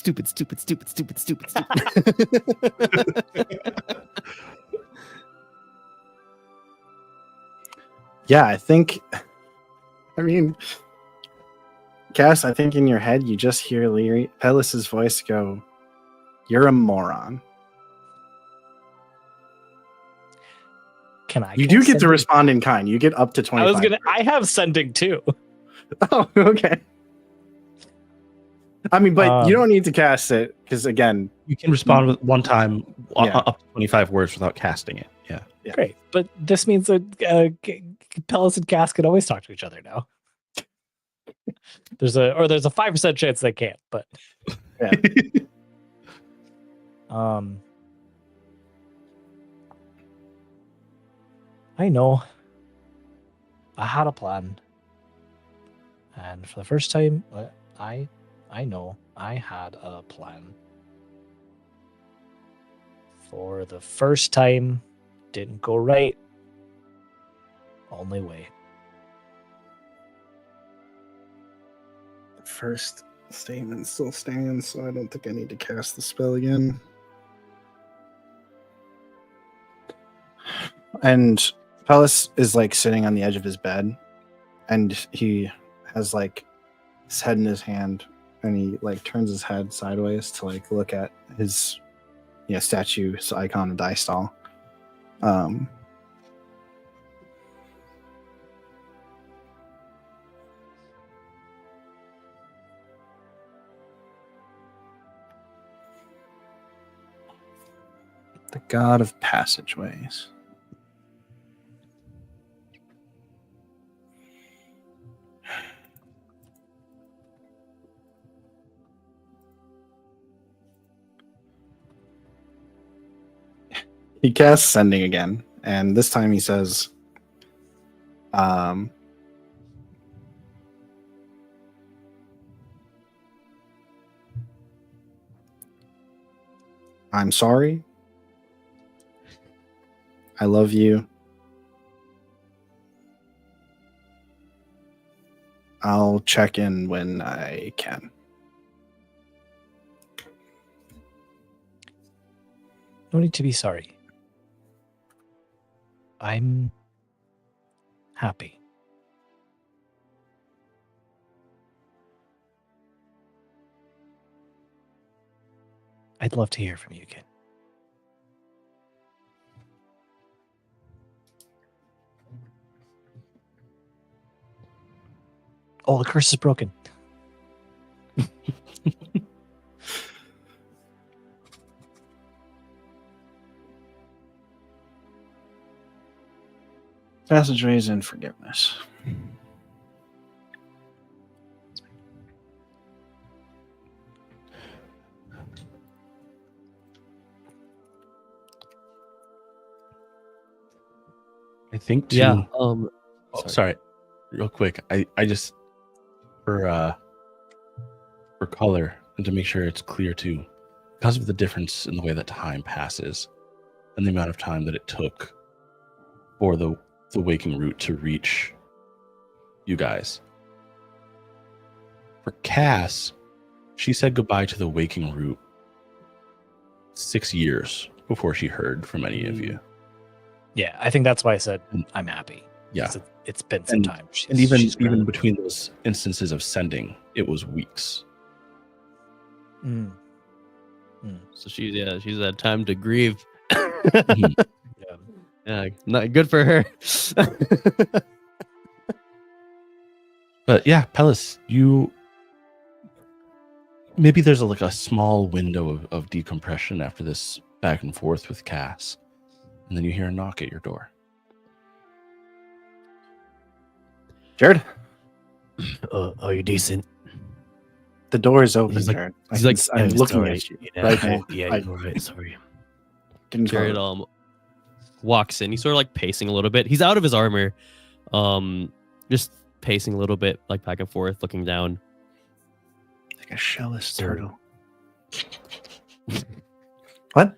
Yeah, I think. I mean, Cass, I think in your head you just hear Pellis's voice go, "You're a moron." Can I? You do get to sending? respond in kind. You get up to 25. I have sending too. Oh, okay. I mean, but you don't need to cast it because again, You can respond with one time Yeah. up to 25 words without casting it. Yeah. Yeah. Great, but this means that Pellis and Cass can always talk to each other now. There's a 5% chance they can't, but Yeah. I know. I had a plan, and for the first time, I know I had a plan. For the first time, didn't go right. Only way. The first statement still stands, so I don't think I need to cast the spell again. And Pellis is like sitting on the edge of his bed, and he has like his head in his hand, and he like turns his head sideways to like look at his statue's icon of Dystall. The god of passageways. He casts Sending again, and this time he says, I'm sorry. I love you. I'll check in when I can. No need to be sorry. I'm happy. I'd love to hear from you again. Oh, the curse is broken. Passageways and forgiveness. I think too. Yeah. Oh, sorry. Real quick. I just for color and to make sure it's clear too, because of the difference in the way that time passes and the amount of time that it took for the waking root to reach you guys. For Cass, she said goodbye to the waking root 6 years before she heard from any of you. Yeah, I think that's why I said I'm happy. Yeah. It's been some time. And even she's grown. even between those instances of sending, it was weeks. Mm. So she's had time to grieve. Mhm. Yeah, not good for her. But yeah, Pellis, you maybe there's like a small window of decompression after this back and forth with Cass, and then you hear a knock at your door. Jared, Are you decent? the door is open, He's like- Jared. I'm "Oh, looking sorry." at you Yeah, right now. yeah, I you're right. Sorry. didn't call Jared it. walks in. He's sort of like pacing a little bit. He's out of his armor, just pacing a little bit, like back and forth, looking down. Like a shellless So- turtle. What?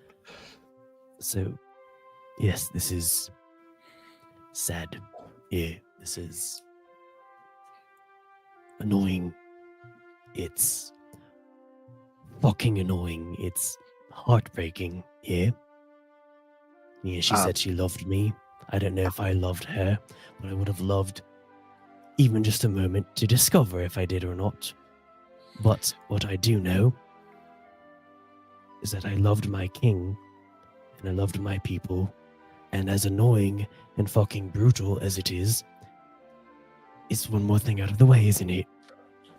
So, yes, this is sad. Yeah, this is annoying. It's fucking annoying. It's heartbreaking. Yeah. Yeah, she said she loved me. I don't know if I loved her, but I would have loved even just a moment to discover if I did or not. But what I do know is that I loved my king and I loved my people. And as annoying and fucking brutal as it is, it's one more thing out of the way, isn't it?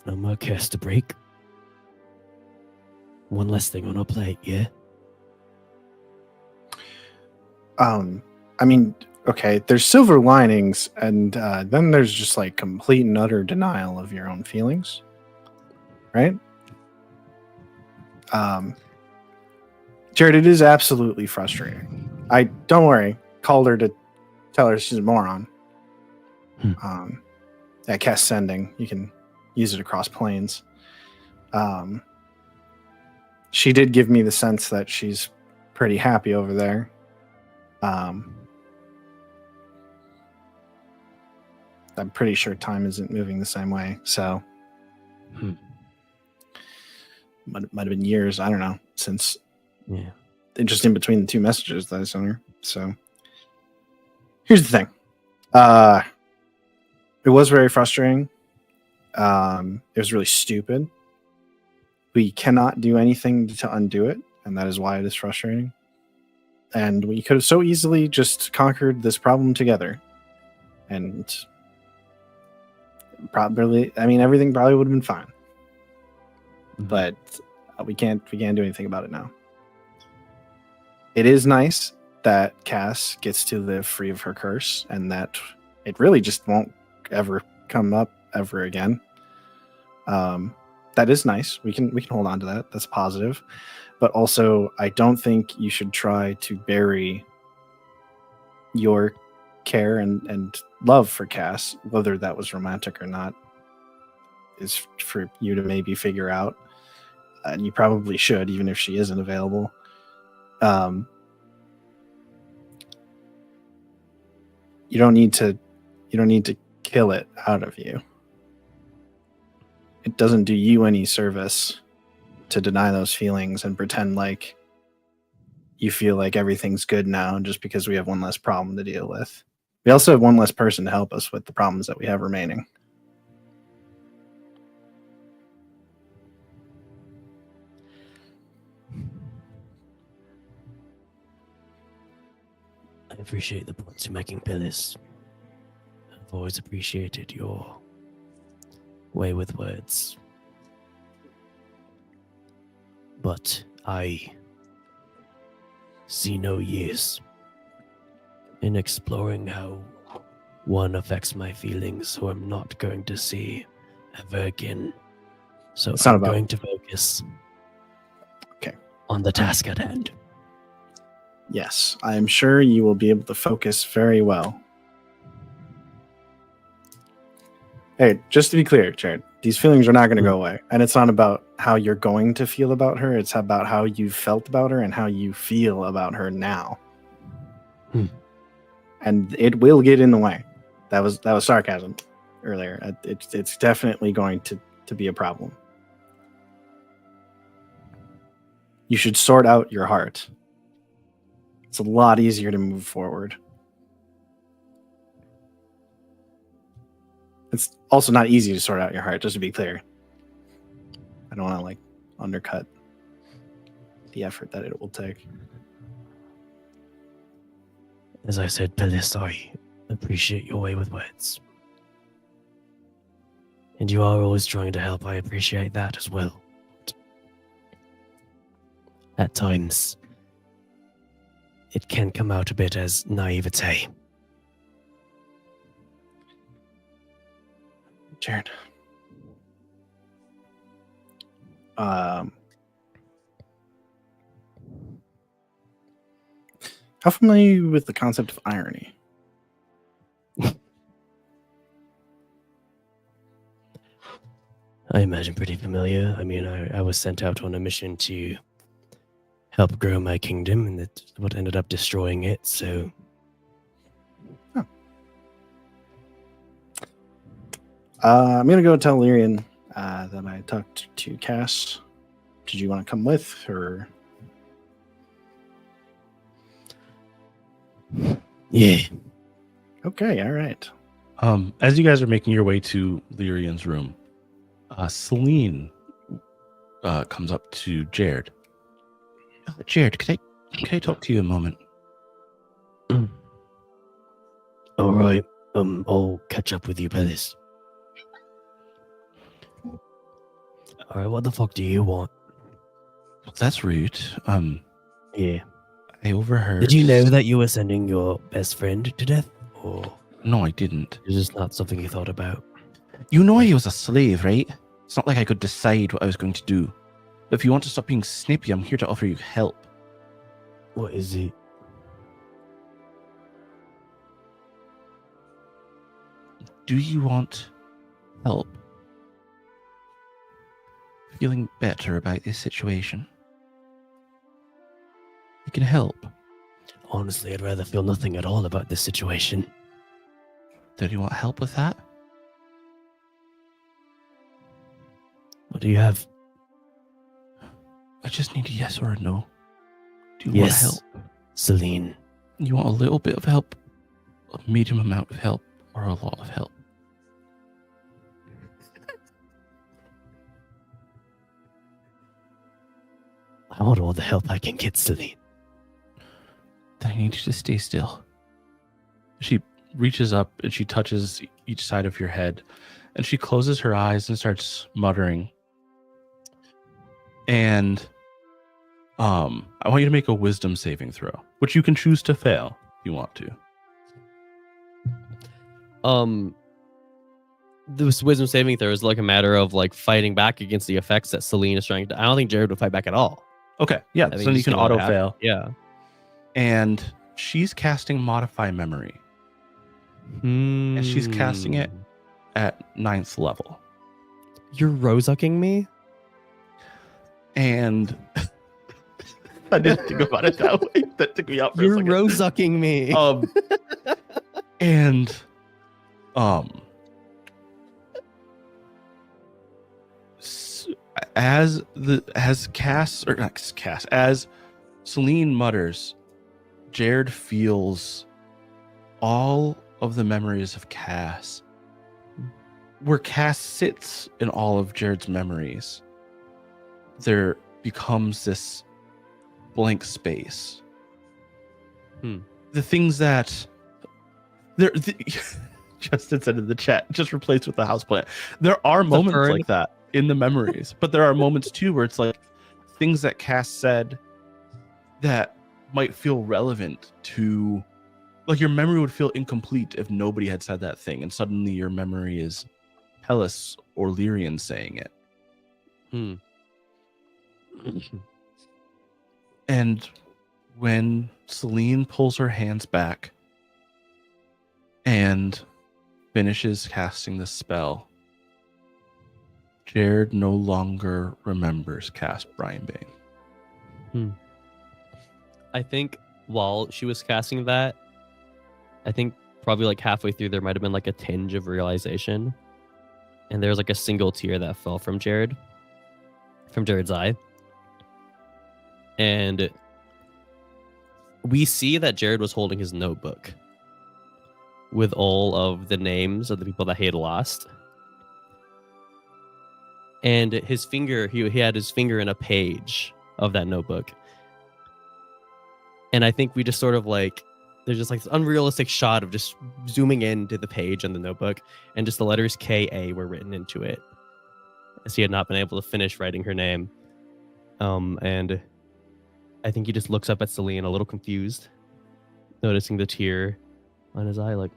No more curse to break. One less thing on our plate, yeah? I mean, okay, there's silver linings, and then there's just like complete and utter denial of your own feelings, right? Jared, it is absolutely frustrating. I don't worry, called her to tell her she's a moron. That cast sending, you can use it across planes. She did give me the sense that she's pretty happy over there. I'm pretty sure time isn't moving the same way, so might have been years. I don't know, since just in between the two messages that I sent her. So here's the thing. It was very frustrating. It was really stupid. We cannot do anything to undo it, and that is why it is frustrating. And we could have so easily just conquered this problem together. And probably, I mean, everything probably would have been fine. But we can't do anything about it now. It is nice that Cass gets to live free of her curse, and that it really just won't ever come up ever again. That is nice. We can hold on to that. That's positive. But also, I don't think you should try to bury your care and love for Cass, whether that was romantic or not, is for you to maybe figure out. And you probably should, even if she isn't available. You don't need to kill it out of you. It doesn't do you any service to deny those feelings and pretend like you feel like everything's good now just because we have one less problem to deal with. We also have one less person to help us with the problems that we have remaining. appreciate the points you're making, Pillis. I've always appreciated your way with words. But I see no use in exploring how one affects my feelings, so I'm not going to see ever again. So It's not I'm about- going to focus Okay. on the task at hand. Yes, I am sure you will be able to focus very well. Hey, just to be clear, Jared, these feelings are not going to go away. And it's not about how you're going to feel about her. It's about how you felt about her and how you feel about her now. And it will get in the way. That was sarcasm earlier. It's definitely going to be a problem. You should sort out your heart. It's a lot easier to move forward. It's also not easy to sort out your heart, just to be clear. I don't want to undercut the effort that it will take. As I said, Pillis, I appreciate your way with words. And you are always trying to help. I appreciate that as well. At times, it can come out a bit as naivete. Jared. How familiar are you with the concept of irony? I imagine pretty familiar. I mean, I was sent out on a mission to help grow my kingdom, and that's what ended up destroying it, so... I'm going to go tell Lyrian that I talked to Cass. Did you want to come with, or... Yeah. Okay, all right. As you guys are making your way to Lyrian's room, Celine comes up to Jared. Jared, can I talk to you a moment? All right. I'll catch up with you, Pillis. All right, what the fuck do you want? Well, that's rude. Yeah. I overheard. Did you know that you were sending your best friend to death? Or No, I didn't. is this not something you thought about? You know I was a slave, right? It's not like I could decide what I was going to do. But if you want to stop being snippy, I'm here to offer you help. What is it? Do you want help? Feeling better about this situation? I can help. Honestly, I'd rather feel nothing at all about this situation. Do you want help with that? What do you have? I just need a yes or a no. Do you Yes. want help? Celine. You want a little bit of help, a medium amount of help, or a lot of help? I want all the help I can get, Celine. Then I need you to stay still. She reaches up and she touches each side of your head, and she closes her eyes and starts muttering. And I want you to make a wisdom saving throw, which you can choose to fail if you want to. This wisdom saving throw is like a matter of like fighting back against the effects that Celine is trying to. I don't think Jared would fight back at all. Okay, yeah, I think so you just can gonna let it auto happen. fail. Yeah. And she's casting Modify Memory And she's casting it at 9th level. You're Rosucking me? And I didn't think about it that way. That took me out for You're a second. Rosucking me. And as Celine mutters, Jared feels all of the memories of Cass. Where Cass sits in all of Jared's memories, there becomes this blank space. the things that there. Justin said in the chat, just replaced with the houseplant. There are moments fern. like that in the memories, but there are moments too where it's like things that Cass said that might feel relevant to, like your memory would feel incomplete if nobody had said that thing, and suddenly your memory is Hellas or Lyrian saying it. And when Celine pulls her hands back and finishes casting the spell, Jared no longer remembers cast Brian Bane. I think while she was casting that, I think probably like halfway through there might have been like a tinge of realization, and there was like a single tear that fell from Jared's eye, and we see that Jared was holding his notebook with all of the names of the people that he had lost, and his finger, he had his finger in a page of that notebook. And I think we just sort of like, there's just like this unrealistic shot of just zooming into the page on the notebook, and just the letters K.A. were written into it, as he had not been able to finish writing her name. And I think he just looks up at Celine a little confused, noticing the tear on his eye, like.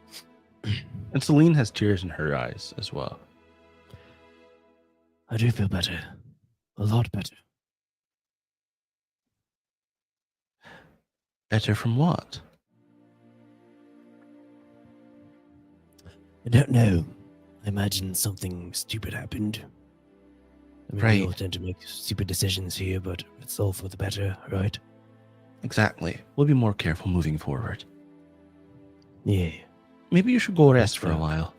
And Celine has tears in her eyes as well. I do feel better. A lot better. Better from what? I don't know. I imagine something stupid happened. I mean, we all tend to make stupid decisions here, but it's all for the better, right? Exactly. We'll be more careful moving forward. Yeah. Maybe you should go rest for a while.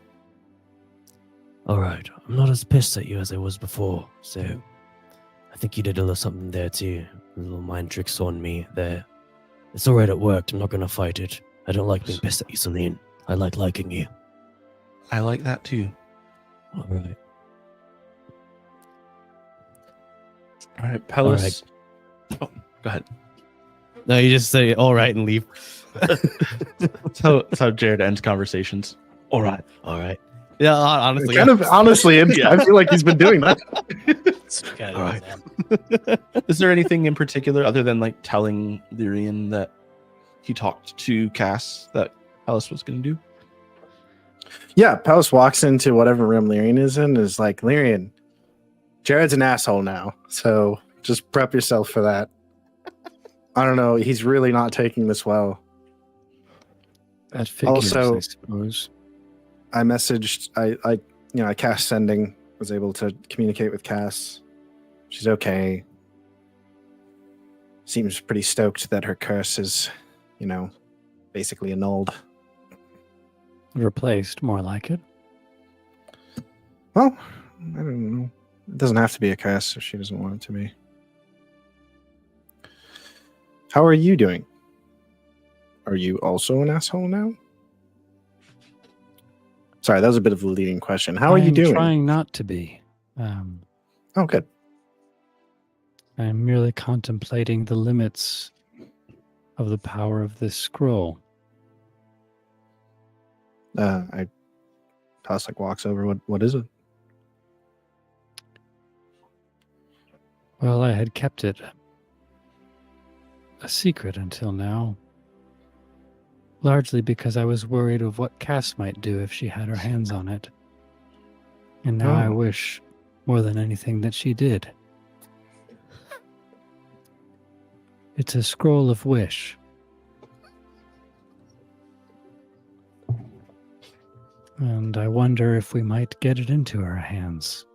All right. I'm not as pissed at you as I was before, so I think you did a little something there too. A little mind tricks on me there. It's all right, it worked. I'm not going to fight it. I don't like being pissed at you, Celine. I like liking you. I like that too. All right. All right, Pellis. Oh, go ahead. No, you just say all right and leave. That's how Jared ends conversations. All right. All right. Yeah, honestly. Kind of honestly, I feel like he's been doing that. All right. Is there anything in particular other than like telling Lyrian that he talked to Cass that Alice was going to do? Yeah, Palace walks into whatever room Lyrian is in, is like, Lyrian, Jared's an asshole now, so just prep yourself for that. I don't know, he's really not taking this well. That figures, Also, I suppose. I messaged, I cast sending, was able to communicate with Cass. She's okay. Seems pretty stoked that her curse is, basically annulled. Replaced, more like it. Well, I don't know. It doesn't have to be a curse if she doesn't want it to be. How are you doing? Are you also an asshole now? Sorry, that was a bit of a leading question. How are you doing? I'm trying not to be. Oh, good. I'm merely contemplating the limits of the power of this scroll. Toss walks over. What is it? Well, I had kept it a secret until now. Largely because I was worried of what Cass might do if she had her hands on it. And now I wish more than anything that she did. It's a scroll of wish. And I wonder if we might get it into her hands.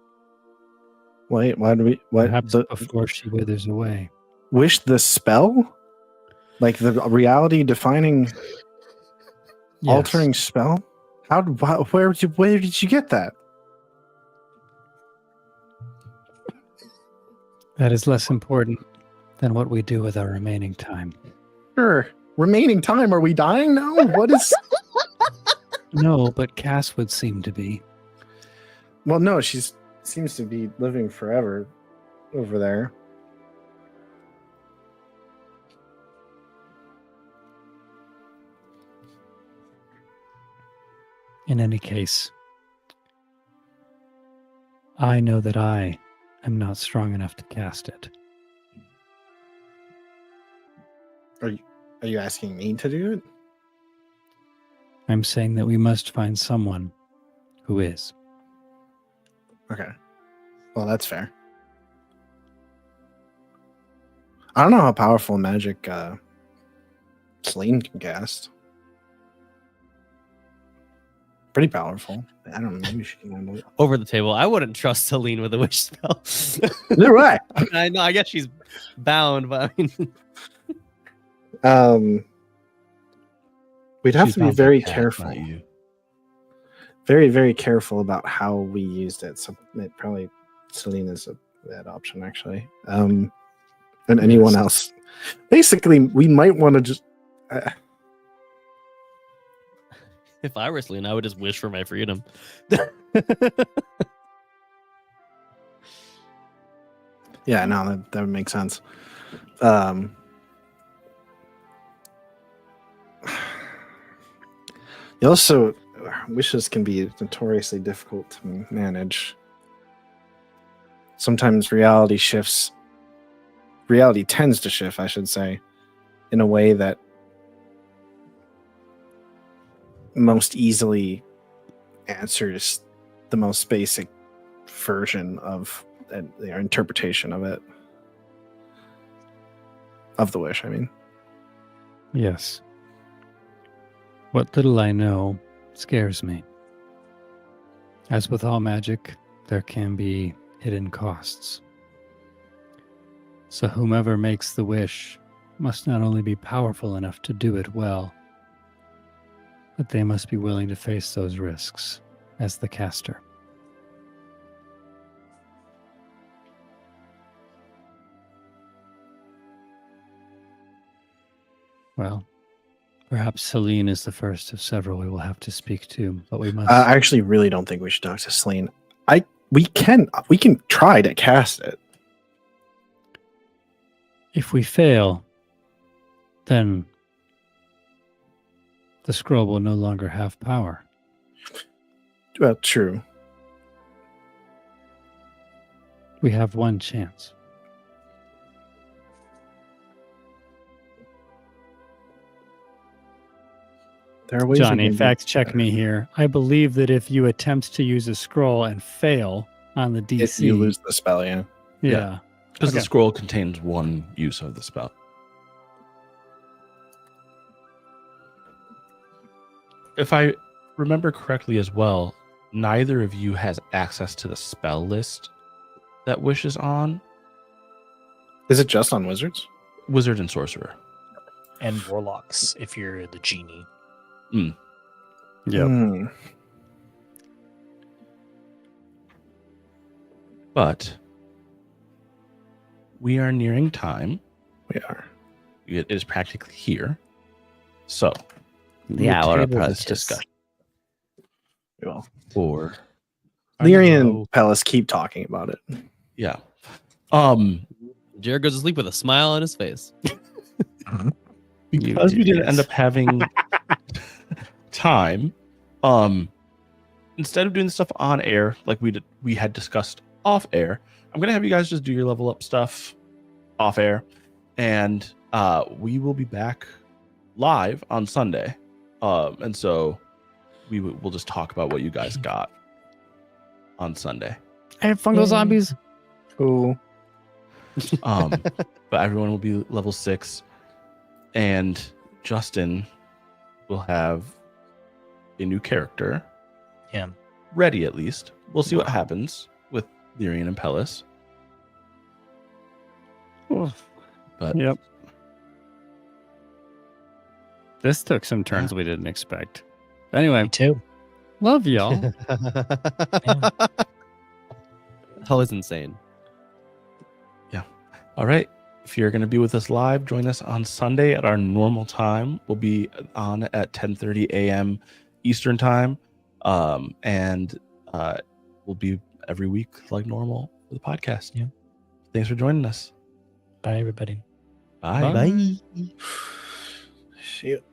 Wait, why do we... What, Perhaps before she withers away. Wish the spell? Like the reality-defining, altering spell? Where did you get that? That is less important than what we do with our remaining time. Sure. Remaining time? Are we dying now? What is... No, but Cass would seem to be. Well, no, she seems to be living forever over there. In any case, I know that I am not strong enough to cast it. Are you asking me to do it? I'm saying that we must find someone who is. Okay. Well, that's fair. I don't know how powerful magic Celine can cast. Pretty powerful. I don't know. Maybe she can handle it. Over the table. I wouldn't trust Celine with a wish spell. Neither way. I mean, I know. I guess she's bound, but I mean, We'd have She's to be bound by very cat, careful. not you. Very, very careful about how we used it. So probably Celine is a bad option, actually. And anyone else. Basically, we might want to just. if I were Celine, I would just wish for my freedom. Yeah, no, that would make sense. You also, wishes can be notoriously difficult to manage. Sometimes reality tends to shift, I should say, in a way that most easily answers the most basic version of their interpretation of it. Of the wish, I mean. Yes. What little I know scares me. As with all magic, there can be hidden costs. So whomever makes the wish must not only be powerful enough to do it well, but they must be willing to face those risks as the caster. Well, perhaps Celine is the first of several we will have to speak to, but we must. I actually really don't think we should talk to Celine. We can try to cast it. If we fail, then the scroll will no longer have power. Well, true. We have one chance. There are ways Johnny, we can fact check me here. I believe that if you attempt to use a scroll and fail on the DC, If you lose the spell, yeah. yeah. Because the Okay. scroll contains one use of the spell. If I remember correctly as well, neither of you has access to the spell list that Wish is on. Is it just on wizards? Wizard and sorcerer. And warlocks, if you're the genie. Yep. Hmm. But we are nearing time. We are. It is practically here. So The we'll hour table this approaches. discussion We will. for Lyrian and Pellis keep talking about it. yeah. Jared goes to sleep with a smile on his face. Because we didn't end up having time, instead of doing the stuff on air like we had discussed off air, I'm gonna have you guys just do your level up stuff off air, and we will be back live on Sunday, and so we'll just talk about what you guys got on Sunday. I have fungal zombies. Cool. But everyone will be level 6, and Justin will have a new character. Yeah. Ready, at least. We'll see what happens with Lyrian and Pellis. But Yep. This took some turns we didn't expect. Anyway, Me too. love y'all. That was insane. all right. If you're going to be with us live, join us on Sunday at our normal time. We'll be on at 10:30 a.m. Eastern time. And we'll be every week like normal for the podcast. Yeah. Thanks for joining us. Bye, everybody. Bye. Bye. Shit.